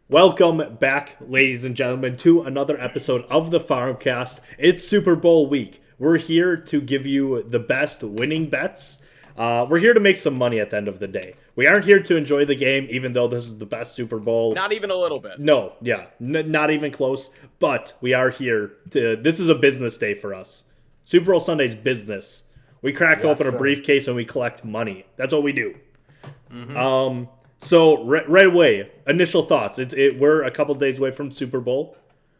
Welcome back, ladies and gentlemen, to another episode of the Farmcast. It's Super Bowl week. We're here to give you the best winning bets. We're here to make some money at the end of the day. We aren't here to enjoy the game, even though this is the best Super Bowl. Not even a little bit. No, yeah, not even close. But we are here to. This is a business day for us. Super Bowl Sunday's business. We crack open a briefcase and we collect money. That's what we do. So right away, initial thoughts. We're a couple days away from Super Bowl.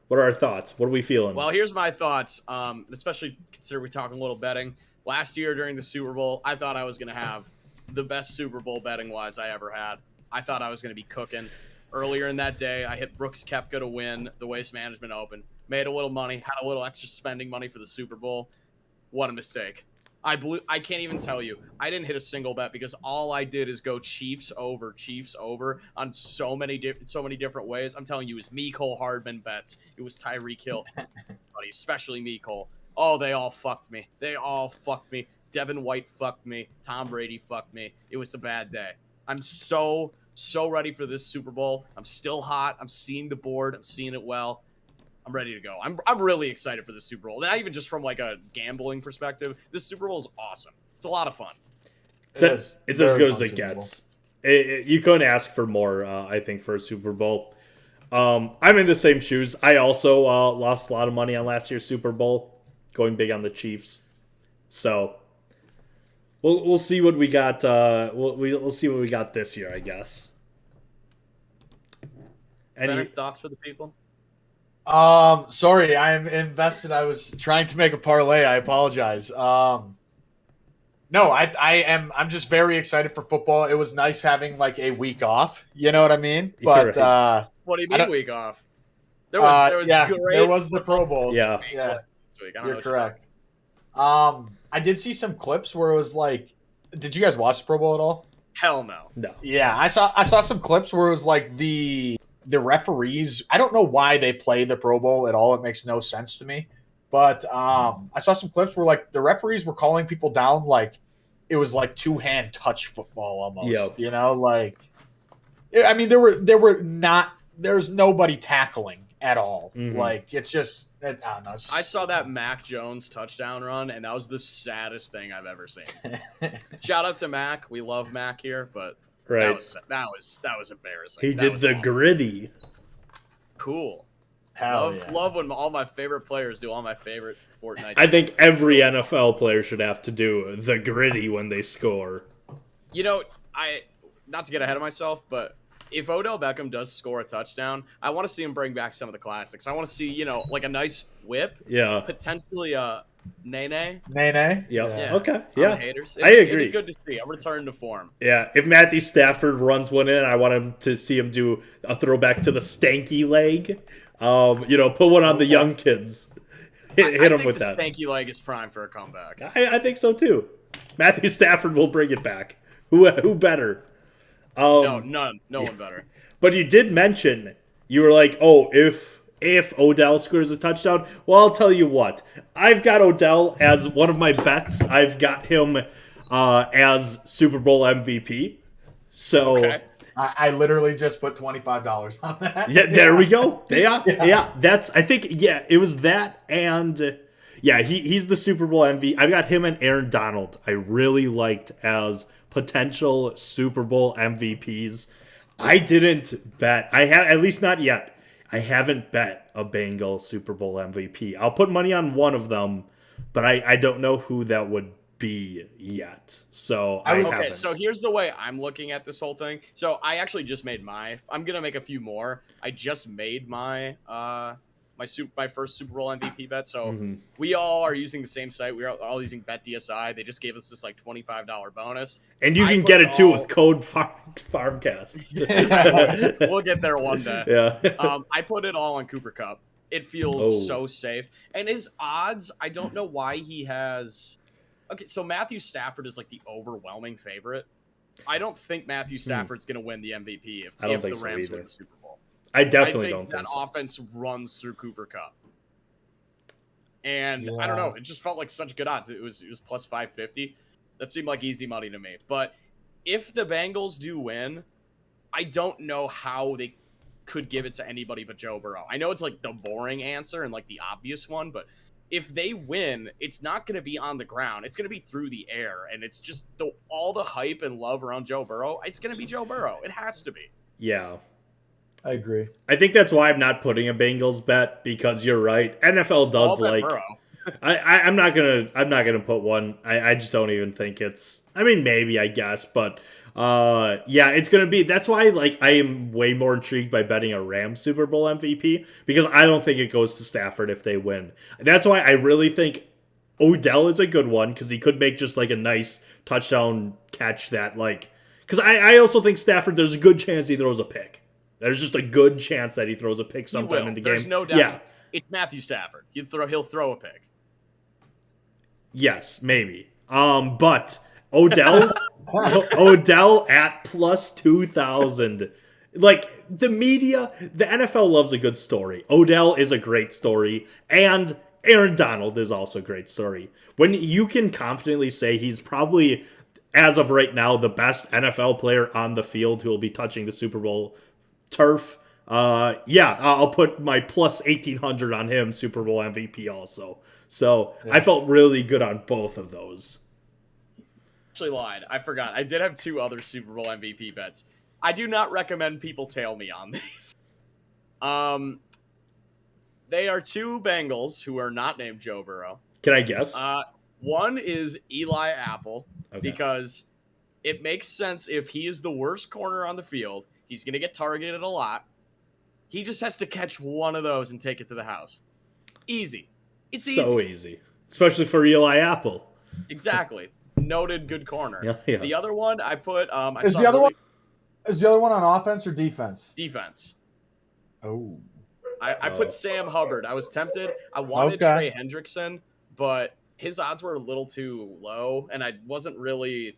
What are our thoughts? What are we feeling? Well, here's my thoughts. Especially consider we talking a little betting. Last year during the Super Bowl, I thought I was gonna have the best Super Bowl betting wise I ever had. I thought I was gonna be cooking. Earlier in that day, I hit Brooks Koepka to win the Waste Management Open. Made a little money, had a little extra spending money for the Super Bowl. What a mistake. I can't even tell you. I didn't hit a single bet because all I did is go Chiefs over on so many different ways. I'm telling you, it was Mecole Hardman bets. It was Tyreek Hill, buddy, especially Mecole. Oh, they all fucked me. Devin White fucked me. Tom Brady fucked me. It was a bad day. I'm so ready for this Super Bowl. I'm still hot. I'm seeing the board. I'm seeing it well. I'm ready to go. I'm really excited for the Super Bowl. Not even just from like a gambling perspective. This Super Bowl is awesome. It's a lot of fun. It's as good as it gets. You couldn't ask for more, I think, for a Super Bowl. I'm in the same shoes. I also lost a lot of money on last year's Super Bowl, going big on the Chiefs. So we'll see what we got. We'll see what we got this year, I guess. Any thoughts for the people? Sorry, I'm invested. I was trying to make a parlay. I apologize. No, I'm just very excited for football. It was nice having like a week off. You know what I mean? But right. What do you mean week off? There was there was the Pro Bowl. Yeah. This week. You're correct. I did see some clips where it was like, did you guys watch the Pro Bowl at all? Hell no. No. Yeah, I saw some clips where it was like the referees. I don't know why they play the Pro Bowl at all. It makes no sense to me. But I saw some clips where like the referees were calling people down like it was like two-hand touch football almost. Yep. You know, like I mean there's nobody tackling at all. Mm-hmm. Like it's just I don't know. I saw that Mac Jones touchdown run, and that was the saddest thing I've ever seen. Shout out to Mac. We love Mac here, but right. That was embarrassing. He did the gritty. Cool. Hell love when all my favorite players do all my favorite Fortnite. I think every NFL player should have to do the gritty when they score. You know, not to get ahead of myself, but if Odell Beckham does score a touchdown, I want to see him bring back some of the classics. I want to see, like a nice whip. Yeah. Potentially a Nene. Yep. Yeah. Okay. Yeah. Haters. I agree. It'd be good to see a return to form. Yeah. If Matthew Stafford runs one in, I want him to see him do a throwback to the stanky leg. Put one on the young kids. Hit him with that. The stanky leg is prime for a comeback. I think so too. Matthew Stafford will bring it back. Who better? No one better. But you did mention, you were like, oh, if Odell scores a touchdown, well, I'll tell you what. I've got Odell as one of my bets. I've got him as Super Bowl MVP. So okay. I literally just put $25 on that. Yeah, there we go. Yeah. That's I think it was that and he's the Super Bowl MVP. I've got him and Aaron Donald. I really liked as potential Super Bowl MVPs. I didn't bet. I have at least not yet. I haven't bet a Bengals Super Bowl MVP. I'll put money on one of them, but I don't know who that would be yet. So I haven't. So here's the way I'm looking at this whole thing. So I actually just made I'm gonna make a few more. I just made my first Super Bowl MVP bet. So we all are using the same site. We're all using BetDSI. They just gave us this like $25 bonus. And you can get it too with code Farmcast. We'll get there one day. Yeah. I put it all on Cooper Kupp. It feels so safe. And his odds, I don't know why he has. Okay, so Matthew Stafford is like the overwhelming favorite. I don't think Matthew Stafford's going to win the MVP if the Rams win the Super Bowl. I definitely don't think that offense runs through Cooper Kupp. And I don't know, it just felt like such good odds. It was plus 550. That seemed like easy money to me. But if the Bengals do win, I don't know how could give it to anybody but Joe Burrow. I know it's like the boring answer and like the obvious one, but if they win, it's not going to be on the ground. It's going to be through the air, and it's just all the hype and love around Joe Burrow. It's going to be Joe Burrow. It has to be. Yeah. I agree. I think that's why I'm not putting a Bengals bet, because you're right. NFL does like Burrow. I'm not gonna put one. I just don't even think it's. I mean, maybe, I guess, but yeah, it's gonna be. That's why like I am way more intrigued by betting a Rams Super Bowl MVP, because I don't think it goes to Stafford if they win. That's why I really think Odell is a good one, because he could make just like a nice touchdown catch that like. Because I also think Stafford, there's a good chance he throws a pick. There's just a good chance that he throws a pick sometime in the game. There's no doubt. Yeah. It's Matthew Stafford. He'll throw a pick. Yes, maybe. But Odell at plus 2,000. Like, the media, the NFL loves a good story. Odell is a great story, and Aaron Donald is also a great story. When you can confidently say he's probably, as of right now, the best NFL player on the field who will be touching the Super Bowl turf, I'll put my plus 1,800 on him, Super Bowl MVP also. So yeah. I felt really good on both of those. Actually lied. I forgot. I did have 2 other Super Bowl MVP bets. I do not recommend people tail me on these. They are 2 Bengals who are not named Joe Burrow. Can I guess? One is Eli Apple, because it makes sense if he is the worst corner on the field. He's going to get targeted a lot. He just has to catch one of those and take it to the house. Easy. It's so easy. Especially for Eli Apple. Exactly. Noted good corner. Yeah. The other one I put... Is the other one on offense or defense? Defense. Oh. I put Sam Hubbard. I was tempted. I wanted Trey Hendrickson, but his odds were a little too low, and I wasn't really...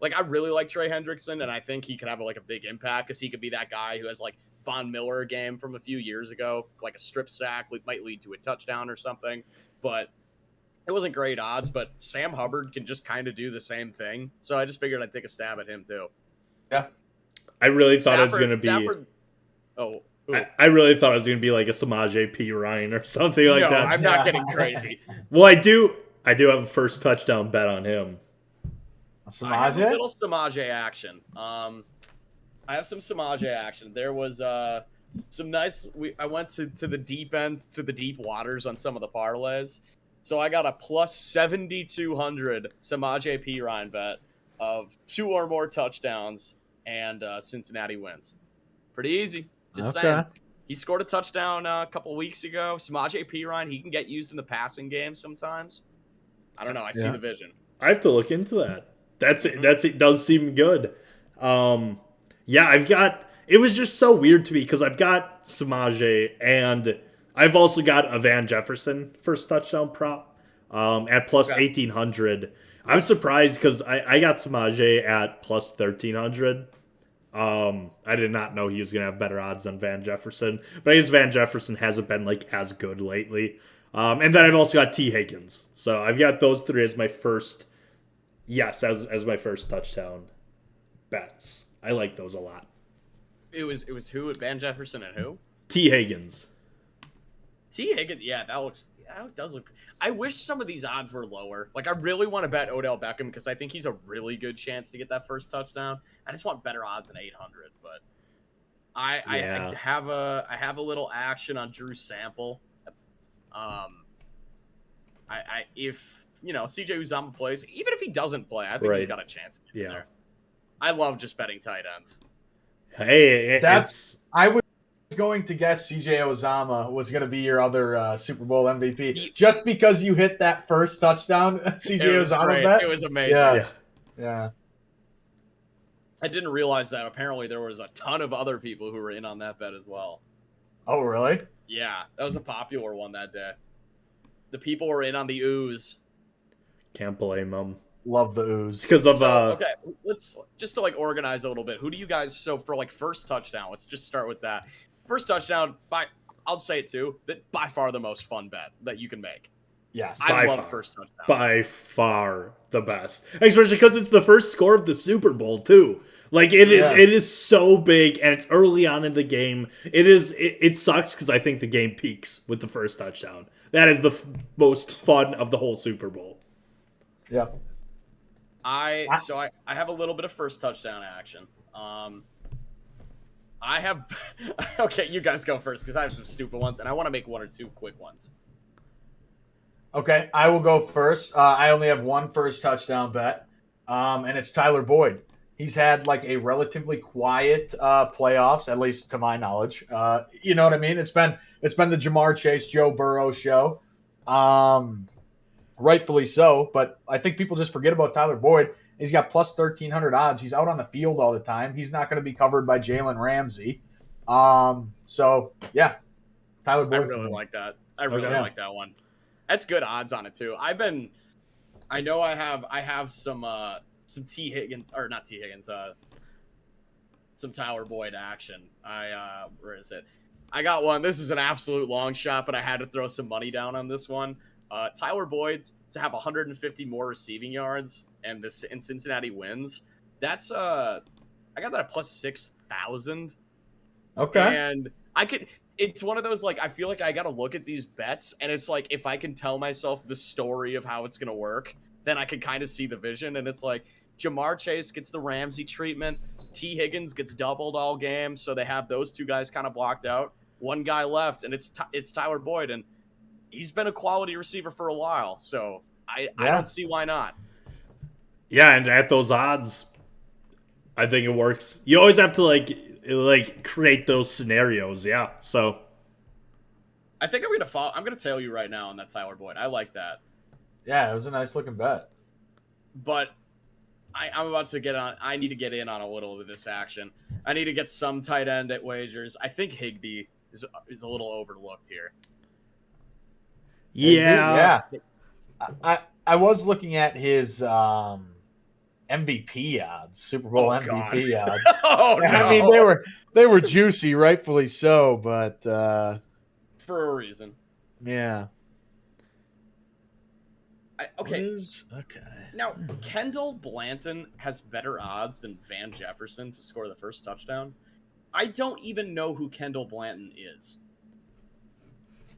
Like, I really like Trey Hendrickson, and I think he could have like a big impact, because he could be that guy who has like Von Miller game from a few years ago, like a strip sack might lead to a touchdown or something. But it wasn't great odds, but Sam Hubbard can just kind of do the same thing. So I just figured I'd take a stab at him too. Yeah. I really thought it was going to be... I really thought it was going to be like a Samaje P. Ryan or something like that. I'm not getting crazy. Well, I do have a first touchdown bet on him. Samaje? I have a little Samaje action. I have some Samaje action. There was some nice... I went to the deep end, to the deep waters on some of the parlays. So I got a plus 7,200 Samaje P. Ryan bet of 2 or more touchdowns, and Cincinnati wins. Pretty easy. Just saying. He scored a touchdown a couple weeks ago. Samaje P. Ryan, he can get used in the passing game sometimes. I don't know. I see the vision. I have to look into that. It does seem good. It was just so weird to me, because I've got Samaje, and I've also got a Van Jefferson first touchdown prop at plus 1,800. I'm surprised, because I got Samaje at plus 1,300. I did not know he was going to have better odds than Van Jefferson, but I guess Van Jefferson hasn't been like as good lately. And then I've also got T. Higgins. So I've got those 3 as my first, as my first touchdown bets. I like those a lot. It was who? Van Jefferson and who? T. Higgins. T. Higgins, it does look... I wish some of these odds were lower. Like, I really want to bet Odell Beckham, because I think he's a really good chance to get that first touchdown. I just want better odds than 800, but I have a little action on Drew Sample. If CJ Uzomah plays, even if he doesn't play, I think he's got a chance to get there. I love just betting tight ends. Hey, I was going to guess CJ Uzomah was going to be your other Super Bowl MVP, just because you hit that first touchdown. CJ Uzomah bet. It was amazing. Yeah. I didn't realize that apparently there was a ton of other people who were in on that bet as well. Oh, really? Yeah, that was a popular one that day. The people were in on the ooze. Can't blame them. Love the ooze. Because of okay, let's just to organize a little bit. Who do you guys for first touchdown? Let's just start with that. First touchdown, I'll say it too, that by far the most fun bet that you can make. Yes. I love first touchdown. By far the best. Especially because it's the first score of the Super Bowl too. Like it is so big, and it's early on in the game. It sucks because I think the game peaks with the first touchdown. That is the most fun of the whole Super Bowl. Yeah. I have a little bit of first touchdown action. I have okay, you guys go first because I have some stupid ones, and I want to make one or two quick ones. Okay, I will go first. I only have one first touchdown bet, and it's Tyler Boyd. He's had like a relatively quiet playoffs, at least to my knowledge. You know what I mean? It's been the Jamar Chase, Joe Burrow show, rightfully so. But I think people just forget about Tyler Boyd. He's got plus 1,300 odds. He's out on the field all the time. He's not going to be covered by Jalen Ramsey. So yeah, Tyler Boyd. I really like that. I really like that one. That's good odds on it too. I have some T Higgins, or not T Higgins, some Tyler Boyd action. Where is it? I got one. This is an absolute long shot, but I had to throw some money down on this one. Tyler Boyd to have 150 more receiving yards and Cincinnati wins. That's I got that at plus 6,000. Okay. And it's one of those, like, I feel like I got to look at these bets, and it's like, if I can tell myself the story of how it's going to work, then I can kind of see the vision. And it's like, Jamar Chase gets the Ramsey treatment. T. Higgins gets doubled all game. So they have those two guys kind of blocked out. One guy left, and it's Tyler Boyd. And he's been a quality receiver for a while. So I don't see why not. Yeah, and at those odds, I think it works. You always have to like create those scenarios. Yeah, so I think I'm gonna tell you right now on that Tyler Boyd. I like that. Yeah, it was a nice looking bet. But I'm about to get on. I need to get in on a little of this action. I need to get some tight end at wagers. I think Higbee is a little overlooked here. Yeah. I was looking at his MVP odds, Super Bowl MVP odds. Oh, no. I mean, they were juicy, rightfully so, but for a reason. Yeah. Okay. Now, Kendall Blanton has better odds than Van Jefferson to score the first touchdown. I don't even know who Kendall Blanton is.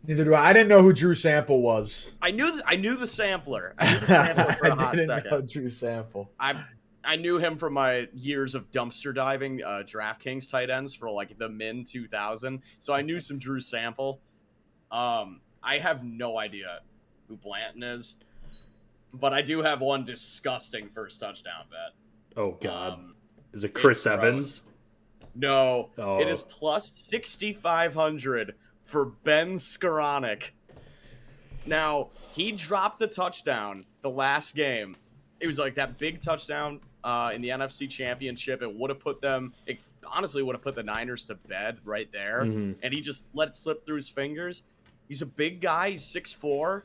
Neither do I. I didn't know who Drew Sample was. I knew the sampler. I knew the sampler for a hot second. I didn't know Drew Sample. I knew him from my years of dumpster diving DraftKings tight ends for like the min 2000. So I knew some Drew Sample. I have no idea who Blanton is, but I do have one disgusting first touchdown bet. Oh God, is it Chris Evans? No, It is plus 6,500 for Ben Skoranek. Now, he dropped a touchdown the last game. It was like that big touchdown in the NFC Championship. It honestly would have put the Niners to bed right there. Mm-hmm. And he just let it slip through his fingers. He's a big guy. He's 6'4".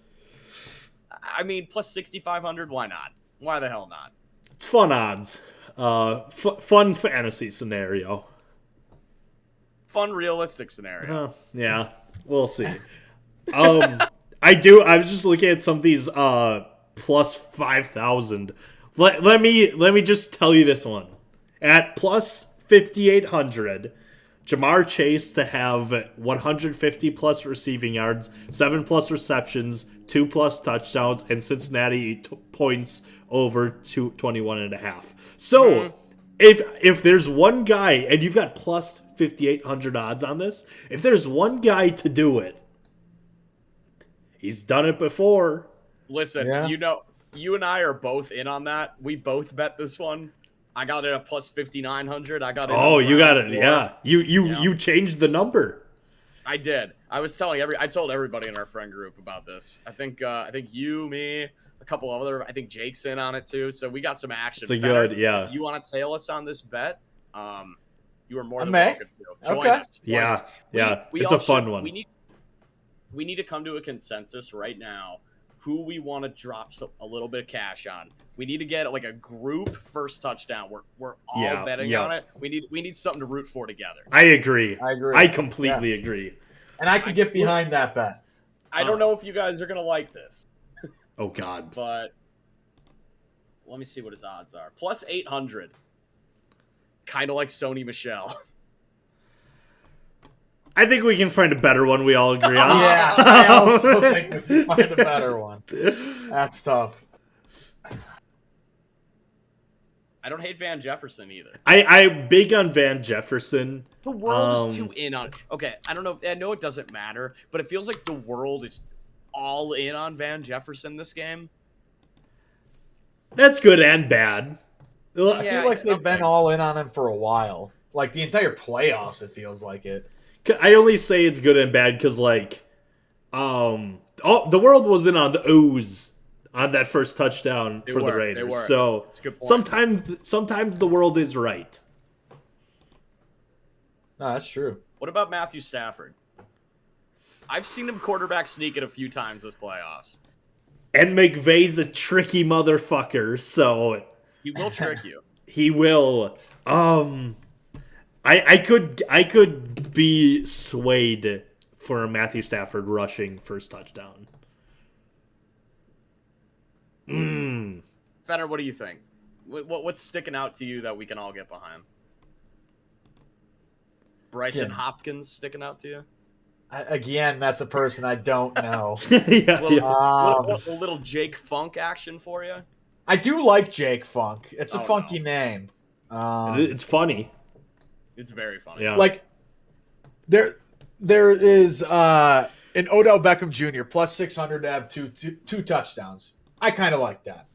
I mean, plus 6,500, why not? Why the hell not? It's fun odds. Fun fantasy scenario. Fun realistic scenario. Yeah, we'll see. I was just looking at some of these plus 5,000. Let me just tell you this one. At plus 5,800, Jamar Chase to have 150 plus receiving yards, 7 plus receptions, 2 plus touchdowns, and Cincinnati points over 21.5. So if there's one guy, and you've got plus 5,800 odds on this, if there's one guy to do it, he's done it before. Listen, you and I are both in on that. We both bet this one. I got it at plus 5,900. I got it. Oh, you got it. Yeah. You changed the number. I did. I told everybody in our friend group about this. I think you, me, a couple other. I think Jake's in on it too. So we got some action. It's good. Yeah. If you want to tail us on this bet, you are more than welcome to join us. Join us. It's a fun one. We need to come to a consensus right now who we want to drop a little bit of cash on. We need to get like a group first touchdown. We're all betting on it. We need something to root for together. I agree. I completely agree. And I could get behind that bet. I don't know if you guys are going to like this. Oh, God. But let me see what his odds are. Plus 800. kind of like Sony Michelle. I think we can find a better one we all agree on. Yeah, I also think we can find a better one. That's tough. I don't hate Van Jefferson either. I'm big on Van Jefferson. The world is too in on it. Okay, I don't know. I know it doesn't matter, but it feels like the world is all in on Van Jefferson this game. That's good and bad. I feel like they've been all in on him for a while. Like the entire playoffs, it feels like it. I only say it's good and bad because, like, the world was in on the O's on that first touchdown for the Raiders. So sometimes the world is right. No, that's true. What about Matthew Stafford? I've seen him quarterback sneak it a few times this playoffs. And McVay's a tricky motherfucker, so he will trick you. He will. I could be swayed for a Matthew Stafford rushing first touchdown. Fenner, what do you think? What's sticking out to you that we can all get behind? Bryson Hopkins sticking out to you? Again, that's a person I don't know. A little Jake Funk action for you? I do like Jake Funk. It's a funky name. It's funny. It's very funny. Yeah. Like there is an Odell Beckham Jr. plus 600 to have two touchdowns. I kind of like that.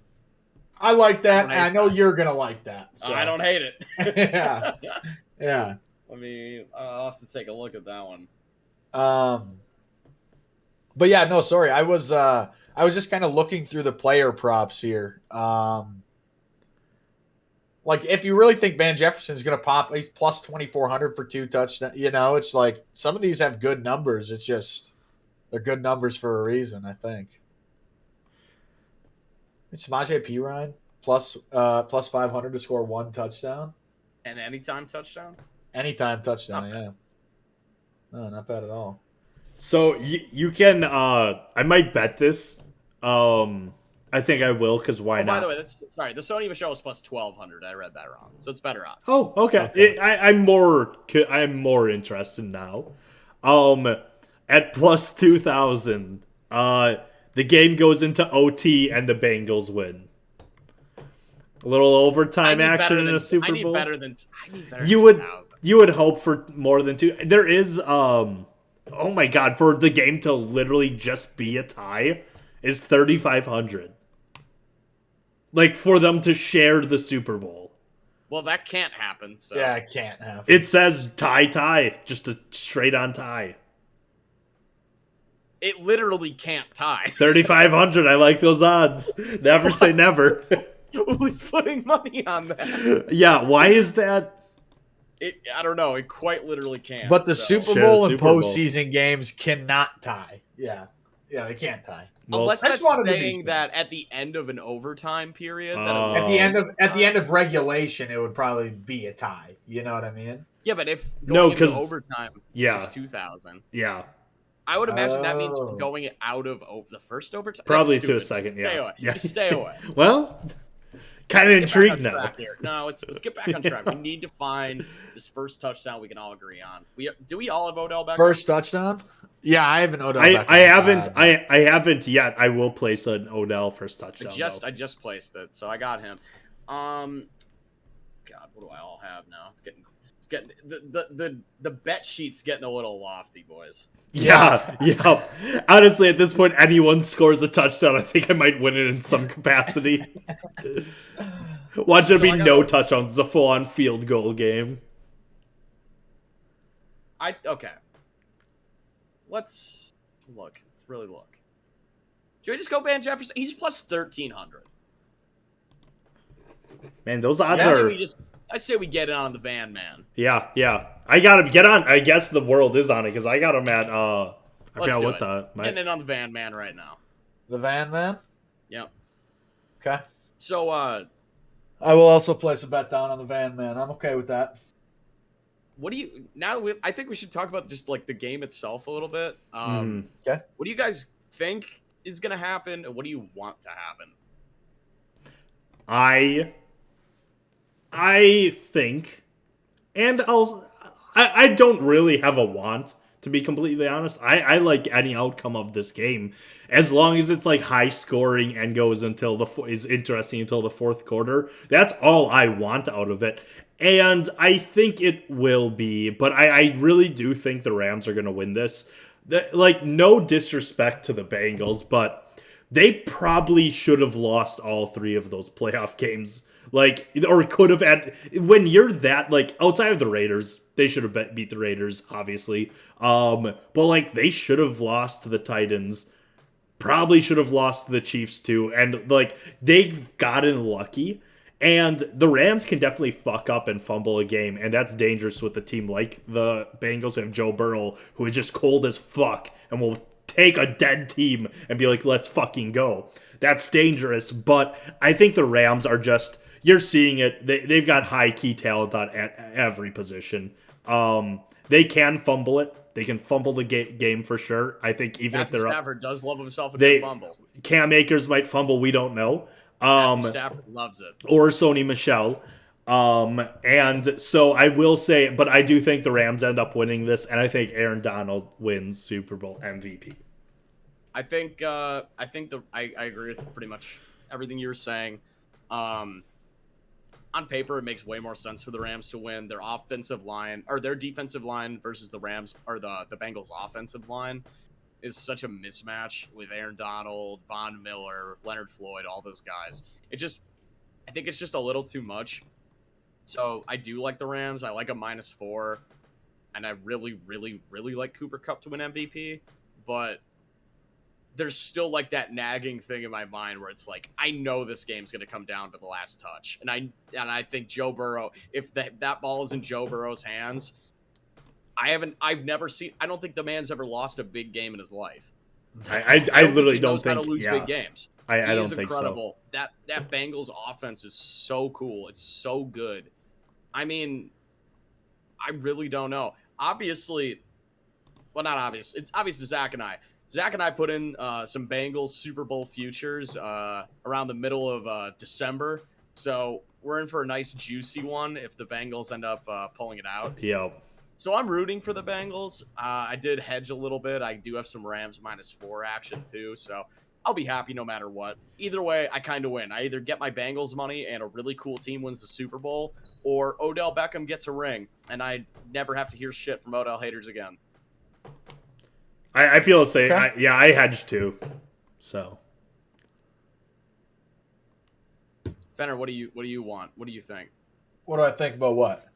I like that, and I know you're gonna like that. So. I don't hate it. Yeah. Yeah. I mean, I'll have to take a look at that one. But yeah, no, sorry. I was just kind of looking through the player props here. Like if you really think Van Jefferson's gonna pop, he's plus 2,400 for 2 touchdowns. You know, it's like some of these have good numbers. It's just they're good numbers for a reason, I think. It's Samaje Perine plus 500 to score 1 touchdown. An anytime touchdown? Anytime touchdown, yeah. No, not bad at all. So you can I might bet this. I think I will because why not? By the way, the Sony Michelle is plus 1,200. I read that wrong, so it's better odds. Oh, okay. I'm more interested now. At plus 2,000, the game goes into OT and the Bengals win. A little overtime action in a Super Bowl. I need better than you would hope for more than 2. There is oh my god, for the game to literally just be a tie is 3,500. Like for them to share the Super Bowl. Well, that can't happen. So. Yeah, it can't happen. It says tie, just a straight on tie. It literally can't tie. 3,500. I like those odds. Never say never. Who's putting money on that? Yeah, why is that? I don't know. It quite literally can't. But the Super Bowl and postseason games cannot tie. Yeah, they can't tie. Well, unless that's saying that at the end of an overtime period. At the end of regulation, it would probably be a tie. You know what I mean? Yeah, but if going into overtime is 2,000. Yeah. I would imagine that means going out of the first overtime. Probably to a second, Stay away. Yeah. Just stay away. Well, kind of intrigued now. No, let's get back on track. We need to find this first touchdown we can all agree on. Do we all have Odell Beckham? First touchdown? Yeah, I have an Odell Beckham. I haven't yet. I will place an Odell first touchdown. I just placed it, so I got him. God, what do I all have now? It's getting the bet sheet's getting a little lofty, boys. Yeah. Honestly, at this point, anyone scores a touchdown, I think I might win it in some capacity. Watch there be no touchdowns. It's a full-on field goal game. Okay. Let's look. Let's really look. Should we just go Van Jefferson? He's plus 1,300. Man, those odds are... I say we get it on the Van Man. Yeah. I got to get on. I guess the world is on it because I got him at... I forgot what the... Getting it on the Van Man right now. The Van Man? Yep. Okay. So, I will also place a bet down on the Van Man. I'm okay with that. What do you... I think we should talk about just, like, the game itself a little bit. Okay. What do you guys think is going to happen, and what do you want to happen? I think And I don't really have a want, to be completely honest. I like any outcome of this game as long as it's like high scoring and goes until is interesting until the fourth quarter. That's all I want out of it. And I think it will be, but I really do think the Rams are going to win this. Like, no disrespect to the Bengals, but they probably should have lost all three of those playoff games. Like, or could have had, when you're that, like, outside of the Raiders, they should have beat the Raiders, obviously. But like, they should have lost to the Titans. Probably should have lost to the Chiefs too. And like, they've gotten lucky. And the Rams can definitely fuck up and fumble a game, and that's dangerous with a team like the Bengals and Joe Burrow, who is just cold as fuck and will take a dead team and be like, let's fucking go. That's dangerous, but I think the Rams are just, you're seeing it. They've got high-key talent on every position. They can fumble it. They can fumble the game for sure. I think even Matthew if they're Stafford does love himself a good fumble. Cam Akers might fumble. We don't know. Stafford loves it. Or Sony Michel. And so I will say, but I do think the Rams end up winning this, and I think Aaron Donald wins Super Bowl MVP. I agree with pretty much everything you were saying. On paper, it makes way more sense for the Rams to win. Their offensive line, or their defensive line versus the Rams, or the Bengals offensive line is such a mismatch with Aaron Donald, Von Miller, Leonard Floyd, all those guys. I think it's just a little too much. So I do like the Rams. I like a -4, and I really, really, really like Cooper Kupp to win MVP. But there's still like that nagging thing in my mind where it's like, I know this game's going to come down to the last touch. And I think Joe Burrow, if that ball is in Joe Burrow's hands, I don't think the man's ever lost a big game in his life. I literally don't think how to lose big games. I don't think incredible. So. That Bengals offense is so cool. It's so good. I mean, I really don't know. Obviously, well, not obvious. It's obvious to Zach and I. Zach and I put in some Bengals Super Bowl futures around the middle of December. So we're in for a nice juicy one if the Bengals end up pulling it out. Yep. So I'm rooting for the Bengals. I did hedge a little bit. I do have some Rams -4 action too. So I'll be happy no matter what. Either way, I kind of win. I either get my Bengals money and a really cool team wins the Super Bowl, or Odell Beckham gets a ring, and I never have to hear shit from Odell haters again. I feel the same. Okay. I hedged too. So, Fenner, what do you want? What do you think? What do I think about what?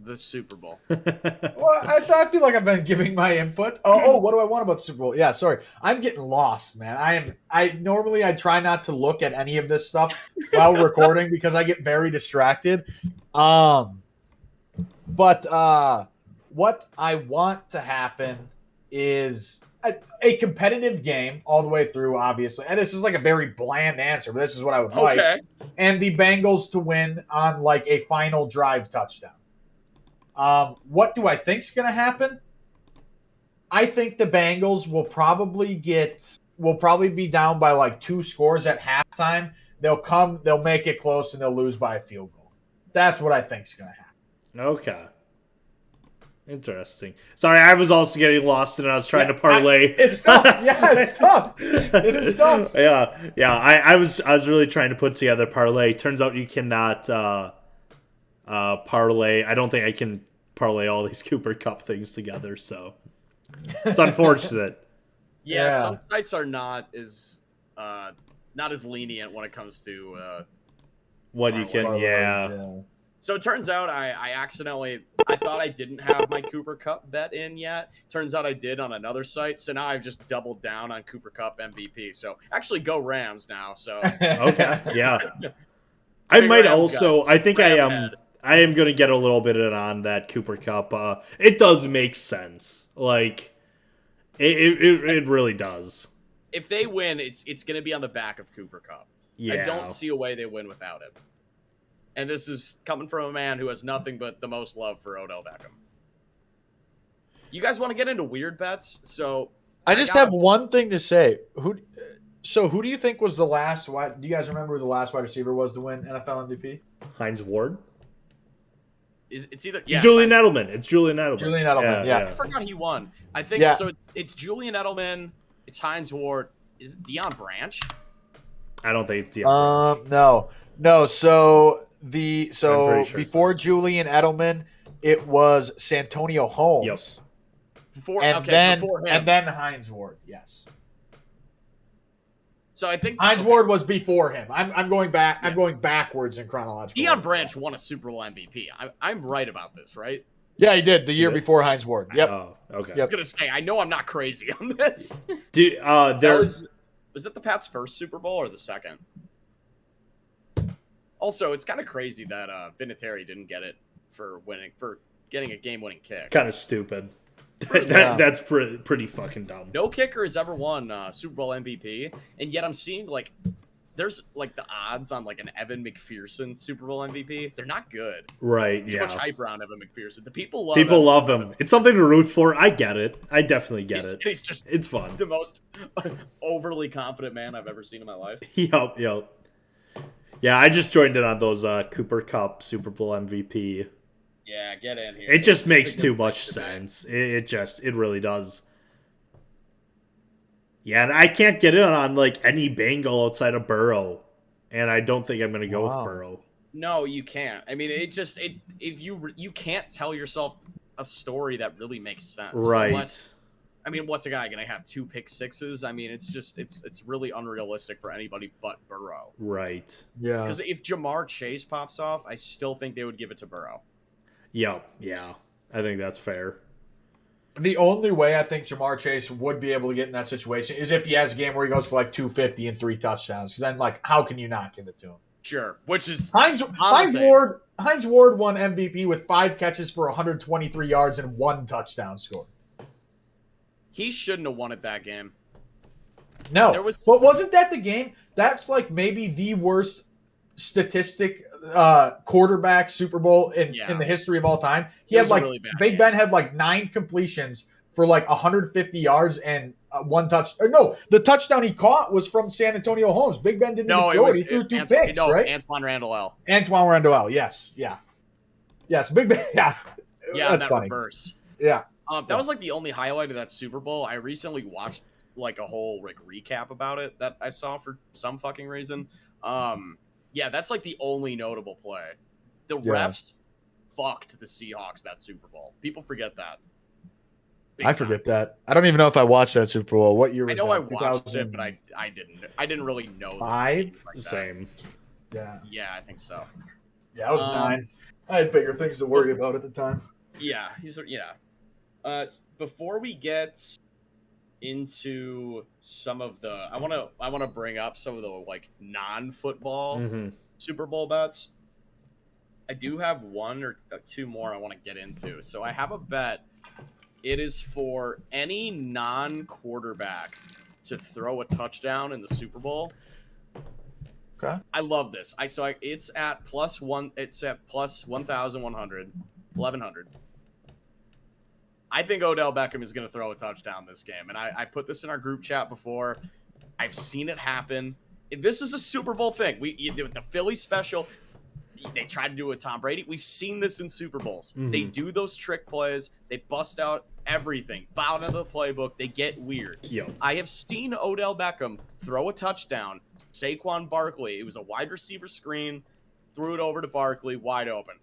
The Super Bowl. Well, I feel like I've been giving my input. Oh, what do I want about the Super Bowl? Yeah, sorry. I'm getting lost, man. I normally try not to look at any of this stuff while recording because I get very distracted. But what I want to happen is a competitive game all the way through, obviously. And this is like a very bland answer, but this is what I would like. And the Bengals to win on like a final drive touchdown. What do I think is going to happen? I think the Bengals will probably be down by like 2 scores at halftime. They'll make it close, and they'll lose by a field goal. That's what I think is going to happen. Okay. Interesting. Sorry, I was also getting lost, and I was trying to parlay. It's tough. Yeah, it's tough. It is tough. Yeah. I was really trying to put together parlay. Turns out you cannot parlay. I don't think I can parlay all these Cooper Kupp things together, so it's unfortunate. Yeah, some sites are not as lenient when it comes to what you can. Yeah. So it turns out I thought I didn't have my Cooper Kupp bet in yet. Turns out I did on another site. So now I've just doubled down on Cooper Kupp MVP. So actually go Rams now. So okay, yeah. I might also. I think I am. I am going to get a little bit in on that Cooper Kupp. It does make sense. Like it really does. If they win, it's going to be on the back of Cooper Kupp. Yeah. I don't see a way they win without him. And this is coming from a man who has nothing but the most love for Odell Beckham. You guys want to get into weird bets? So I just have one thing to say. Who do you think was the last? Do you guys remember who the last wide receiver was to win NFL MVP? Hines Ward. It's either Julian Edelman. It's Julian Edelman. Julian Edelman, yeah. I forgot he won. I think so. It's Julian Edelman. It's Hines Ward. Is it Deion Branch? I don't think it's Deion Branch. No. So sure before Julian Edelman, it was Santonio Holmes. Yep. Before him. And then Hines Ward. Yes. So I think Hines Ward was before him. I'm going back. Yeah. I'm going backwards in chronological. Deion Branch won a Super Bowl MVP. I'm right about this, right? Yeah, he did the year before Hines Ward. Yep. Oh, okay. I was gonna say, I know I'm not crazy on this. Dude, was that the Pats' first Super Bowl or the second? Also, it's kind of crazy that Vinatieri didn't get it for getting a game-winning kick. Kind of stupid. That's pretty fucking dumb. No kicker has ever won Super Bowl MVP, and yet I'm seeing there's the odds on an Evan McPherson Super Bowl MVP. They're not good. Right? Too much hype around Evan McPherson. The people love him. It's something to root for. I get it. I definitely get it. It's fun. The most overly confident man I've ever seen in my life. Yep. Yeah, I just joined in on those Cooper Cup Super Bowl MVP. Yeah, get in here. It just makes too much sense. It really does. Yeah, and I can't get in on any Bengal outside of Burrow, and I don't think I'm going to go with Burrow. No, you can't. I mean, if you can't tell yourself a story that really makes sense, right? What's a guy going to have 2 pick sixes? I mean, it's really unrealistic for anybody but Burrow, right? Yeah. Because if Jamar Chase pops off, I still think they would give it to Burrow. Yeah, I think that's fair. The only way I think Jamar Chase would be able to get in that situation is if he has a game where he goes for 250 and 3 touchdowns. Because then, how can you not give it to him? Sure, which is Hines Ward won MVP with 5 catches for 123 yards and 1 touchdown score. He shouldn't have won it that game. No, but wasn't that the game? That's maybe the worst statistic quarterback Super Bowl in the history of all time. He had really Big Ben had 9 completions for 150 yards and 1 touch. Or no, the touchdown he caught was from San Antonio Holmes. Big Ben didn't even throw it. He threw 2 picks, right? Antoine Randall. Yes. Big Ben. Yeah. That's funny. Reverse. Yeah. That was the only highlight of that Super Bowl. I recently watched a whole recap about it that I saw for some fucking reason. Yeah, that's the only notable play. The refs fucked the Seahawks that SuperWl. People forget that. I forget that. I don't even know if I watched that Super Bowl. What year was that? I know I watched it, but I didn't. I didn't really know. 5? Same. Yeah. Yeah, I think so. Yeah, I was 9. I had bigger things to worry about at the time. Yeah, before we get into some of the, I want to bring up some of the non-football Super Bowl bets. I do have 1 or 2 more I want to get into. So I have a bet. It is for any non-quarterback to throw a touchdown in the Super Bowl. Okay. I love this. It's at +1. It's at +1,100, 1,100. I think Odell Beckham is going to throw a touchdown this game, and I put this in our group chat before. I've seen it happen. This is a Super Bowl thing. The Philly special. They tried to do it with Tom Brady. We've seen this in Super Bowls. They do those trick plays. They bust out everything. Bow into the playbook. They get weird. Yep. I have seen Odell Beckham throw a touchdown. Saquon Barkley. It was a wide receiver screen. Threw it over to Barkley, wide open.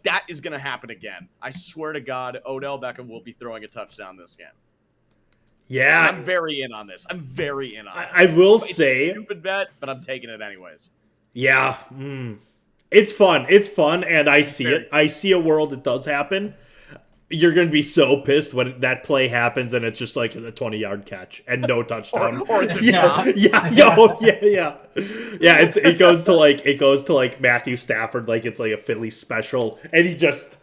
That is going to happen again. I swear to God, Odell Beckham will be throwing a touchdown this game. Yeah. I'm very in on this. I will say. It's a stupid bet, but I'm taking it anyways. Yeah. It's fun. And I see it. I see a world it does happen. You're going to be so pissed when that play happens and it's just a 20-yard catch and no touchdown. or it's a drop. Yeah. It goes to Matthew Stafford it's a Philly special and he just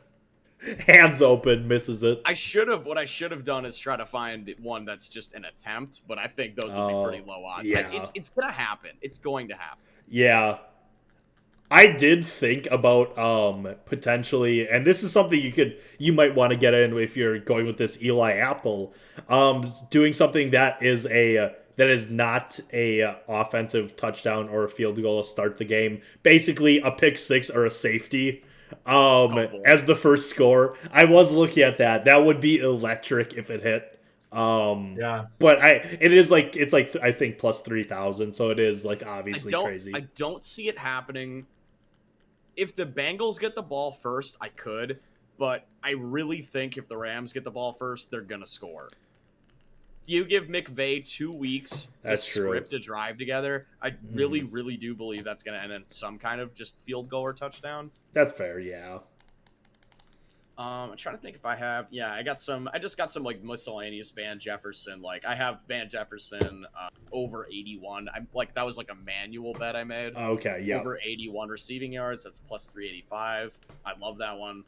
hands open misses it. What I should have done is try to find one that's just an attempt, but I think those would be pretty low odds. Yeah. It's going to happen. It's going to happen. Yeah. I did think about potentially, and this is something you might want to get in if you're going with this Eli Apple, doing something that is not a offensive touchdown or a field goal to start the game. Basically, a pick six or a safety boy. as the first score. I was looking at that. That would be electric if it hit. Yeah. But it is like it's like I think plus 3,000, so it is like obviously crazy. I don't see it happening. If the Bengals get the ball first, I could, but I really think if the Rams get the ball first, they're gonna score. You give McVay 2 weeks to script a drive together. I really, really do believe that's going to end in some kind of just field goal or touchdown. That's fair, yeah. I'm trying to think if I have. Yeah, I just got some like miscellaneous Van Jefferson. Like I have Van Jefferson over 81. I'm like that was like a manual bet I made. Okay, yeah. Over 81 receiving yards. That's plus 385. I love that one.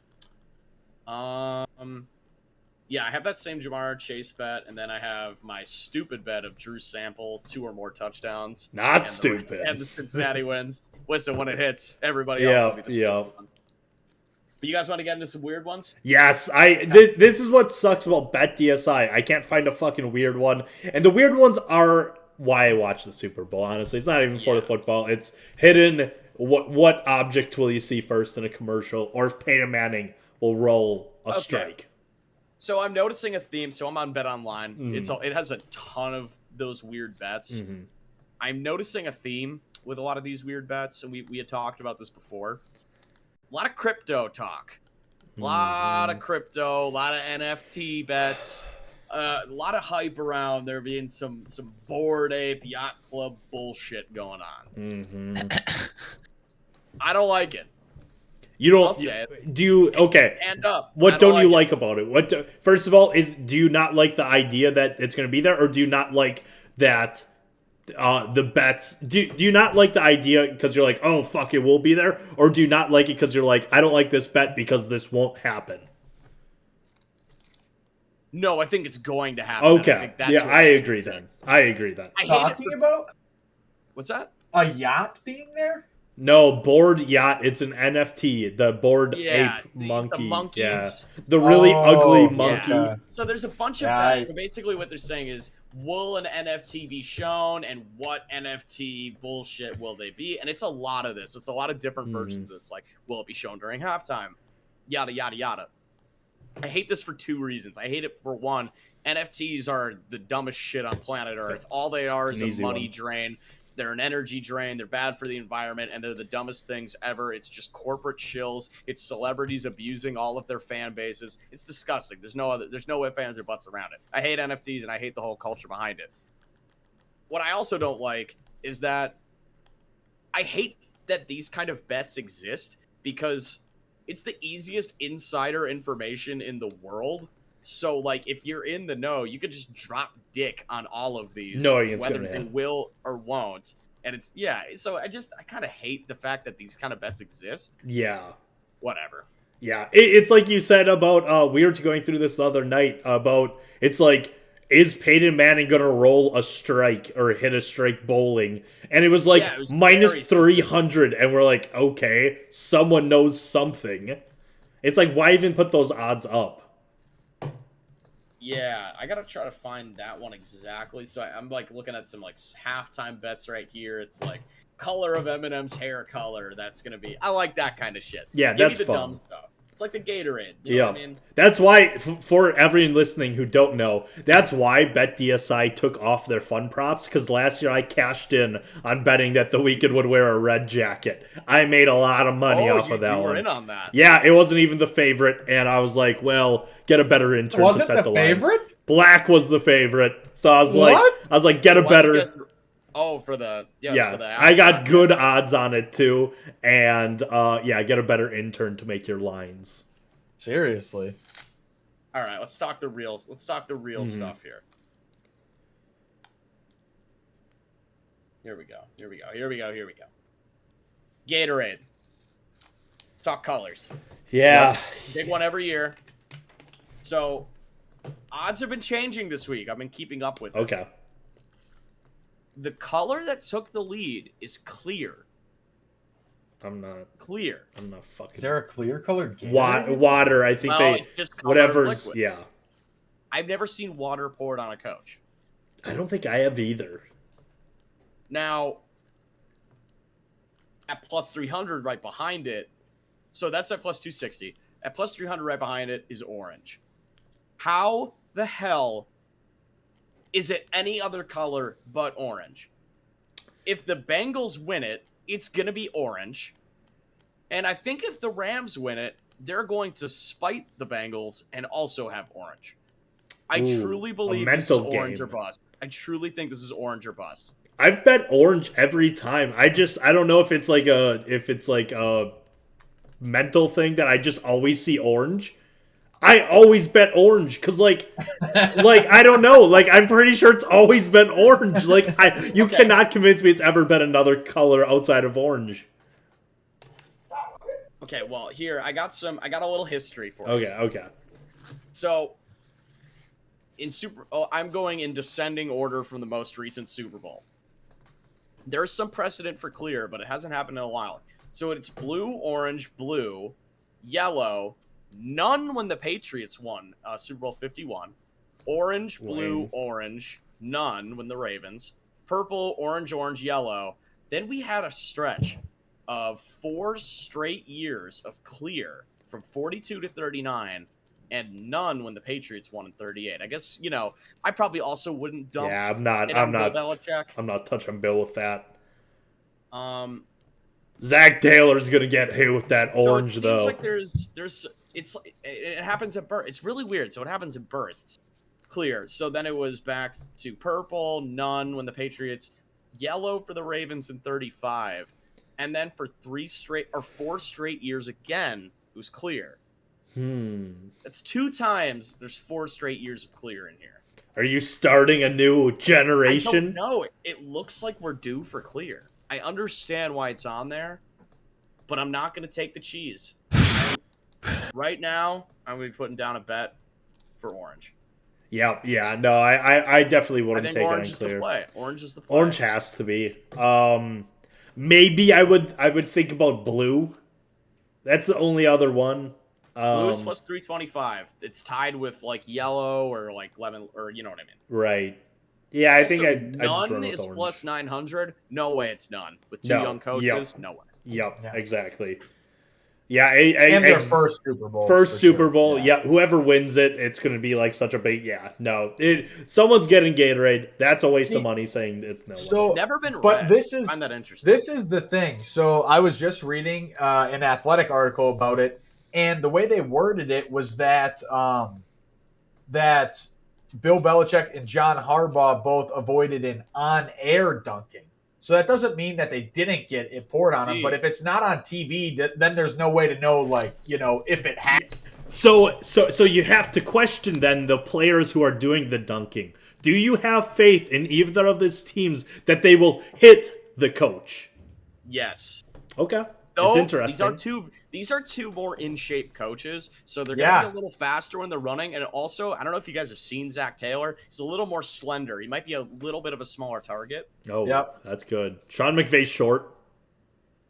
Yeah, I have that same Jamar Chase bet, and then I have my stupid bet of Drew Sample, 2 or more touchdowns. Not stupid. And the Cincinnati wins. Listen, when it hits, everybody else will be the stupid ones. But you guys want to get into some weird ones? Yes, this is what sucks about Bet DSI. I can't find a fucking weird one. And the weird ones are why I watch the Super Bowl, honestly. It's not even for the football. It's hidden what object will you see first in a commercial, or if Peyton Manning will roll a strike. So I'm noticing a theme. So I'm on Bet Online. It has a ton of those weird bets. I'm noticing a theme with a lot of these weird bets, and we had talked about this before. A lot of crypto talk. A lot of crypto, a lot of NFT bets, a lot of hype around there being some Bored Ape Yacht Club bullshit going on. I don't like it. You don't do you okay? Hand up. What don't you like about it? First of all, do you not like the idea that it's going to be there, or do you not like that the bets? Do you not like the idea because you're like, oh fuck, it will be there, or do you not like it because you're like, I don't like this bet because this won't happen? No, I think it's going to happen. Okay, I agree then. I agree then. Talking about what's that? A yacht being there? No, Bored Yacht. It's an NFT. The Bored Ape Monkey. The monkeys. Yeah. The really ugly monkey. Yeah. So there's a bunch of bets. So basically what they're saying is, will an NFT be shown, and what NFT bullshit will they be? And it's a lot of this. It's a lot of different versions of this. Like, will it be shown during halftime? Yada, yada, yada. I hate this for 2 reasons. I hate it for one, NFTs are the dumbest shit on planet Earth. All they are is a money drain. They're an energy drain. They're bad for the environment, and they're the dumbest things ever. It's just corporate shills. It's celebrities abusing all of their fan bases. It's disgusting. There's no ifs, ands, or buts around it. I hate NFTs, and I hate the whole culture behind it. What I also don't like is that I hate that these kind of bets exist because it's the easiest insider information in the world. So, like, if you're in the know, you could just drop dick on all of these, whether they will or won't. And it's, so I kind of hate the fact that these kind of bets exist. Yeah. Whatever. Yeah. It's like you said about, we were going through this the other night about, it's like, is Peyton Manning going to roll a strike or hit a strike bowling? And it was like minus 300. And we're like, okay, someone knows something. It's like, why even put those odds up? Yeah, I gotta try to find that one exactly. So I'm like looking at some like halftime bets right here. It's like color of Eminem's hair color. That's gonna be. I like that kind of shit. Yeah, Give that's me the fun. dumb stuff. It's like the Gatorade. You know what I mean? That's why, for everyone listening who don't know, that's why BetDSI took off their fun props, because last year I cashed in on betting that The Weeknd would wear a red jacket. I made a lot of money off of that one. You were in on that. Yeah, it wasn't even the favorite, and I was like, well, get a better intern to set the lines. Favorite? Black was the favorite, so I was like, get a better... Oh, for the I got good odds on it too, and get a better intern to make your lines. Seriously. All right, let's talk the real stuff here. Here we go. Gatorade. Let's talk colors. Yeah. Big one every year. So, odds have been changing this week. I've been keeping up with it. Okay. The color that took the lead is clear. I'm not fucking... Is there a clear color? Water, I think it's just whatever's... liquid. Yeah. I've never seen water poured on a coach. I don't think I have either. Now, at plus 300 right behind it, So that's at plus 260. At plus 300 right behind it is orange. How the hell is it any other color but orange? If the Bengals win it, it's going to be orange. And I think if the Rams win it, they're going to spite the Bengals and also have orange. I truly believe this is orange or bust. I truly think this is orange or bust. I've bet orange every time. I don't know if it's like a mental thing that I just always see orange. I always bet orange because like I don't know, like I'm pretty sure it's always been orange. Like you cannot convince me it's ever been another color outside of orange. Okay, well here I got a little history for you. Okay. So I'm going in descending order from the most recent Super Bowl. There's some precedent for clear, but it hasn't happened in a while. So it's blue, orange, blue, yellow. None when the Patriots won Super Bowl 51. Orange, blue, orange. None when the Ravens. Purple, orange, orange, yellow. Then we had a stretch of 4 straight years of clear from 42 to 39, and none when the Patriots won in 38. I guess, I probably also wouldn't dump. Yeah, I'm not Belichick. I'm not touching Bill with that. Zach Taylor's gonna get hit with that orange, though. Like it happens at bursts. It's really weird. So it happens in bursts. Clear. So then it was back to purple, none when the Patriots, yellow for the Ravens in 35, and then for 4 straight years again, it was clear. That's 2 times. There's 4 straight years of clear in here. Are you starting a new generation? I don't know. It looks like we're due for clear. I understand why it's on there, but I'm not going to take the cheese. Right now, I'm going to be putting down a bet for orange. Yeah. No, I definitely wouldn't take it on clear. Orange is the play. Orange is the play. Orange has to be. Maybe I would think about blue. That's the only other one. Blue is plus 325. It's tied with like yellow or like lemon, or you know what I mean. Right. Yeah, I think none is plus 900. No way it's none. With 2 young coaches, no way. Yep, exactly. Yeah, and their first Super Bowl. Super Bowl. Yeah, whoever wins it, it's going to be like such a big. Yeah, no, someone's getting Gatorade. That's a waste of money. Saying it's no. So it's never been. But I find that interesting. This is the thing. So I was just reading an athletic article about it, and the way they worded it was that that Bill Belichick and John Harbaugh both avoided an on-air dunking. So that doesn't mean that they didn't get it poured on them. But if it's not on TV, then there's no way to know, like, if it happened. So you have to question then the players who are doing the dunking. Do you have faith in either of these teams that they will hit the coach? Yes. Okay. It's interesting. These are two more in shape coaches, so they're gonna be a little faster when they're running. And also, I don't know if you guys have seen Zach Taylor. He's a little more slender. He might be a little bit of a smaller target. Oh, that's good. Sean McVay's short.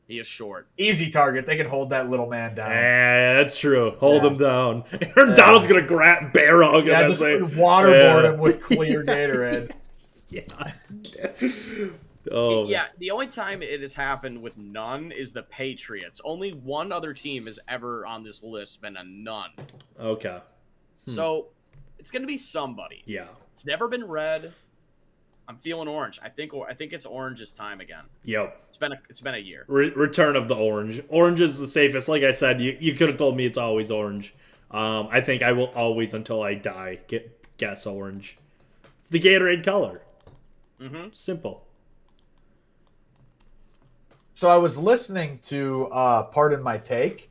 He is short. Easy target. They can hold that little man down. Yeah, that's true. Hold him down. Aaron Donald's gonna grab bear hug him. Yeah, just waterboard him with clear Gatorade. The only time it has happened with none is the Patriots. Only one other team has ever on this list been a none. Okay. So it's going to be somebody. Yeah. It's never been red. I'm feeling orange. I think it's orange's time again. Yep. It's been a year. Return of the orange. Orange is the safest. Like I said, you could have told me it's always orange. I think I will always, until I die, guess orange. It's the Gatorade color. Mm-hmm. Simple. So I was listening to Pardon My Take.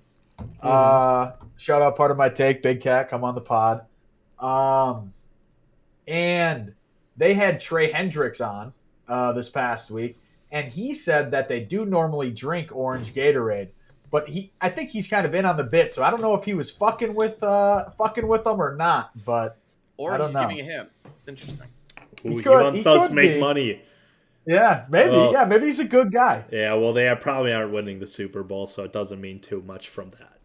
Shout out Pardon My Take, Big Cat, come on the pod. And they had Trey Hendricks on this past week, and he said that they do normally drink orange Gatorade, but I think he's kind of in on the bit, so I don't know if he was fucking with them or not, but or I don't he's know. giving a hint. It's interesting. He wants us to make money. Yeah, maybe. Well, maybe he's a good guy. Yeah, well, they probably aren't winning the Super Bowl, so it doesn't mean too much from that.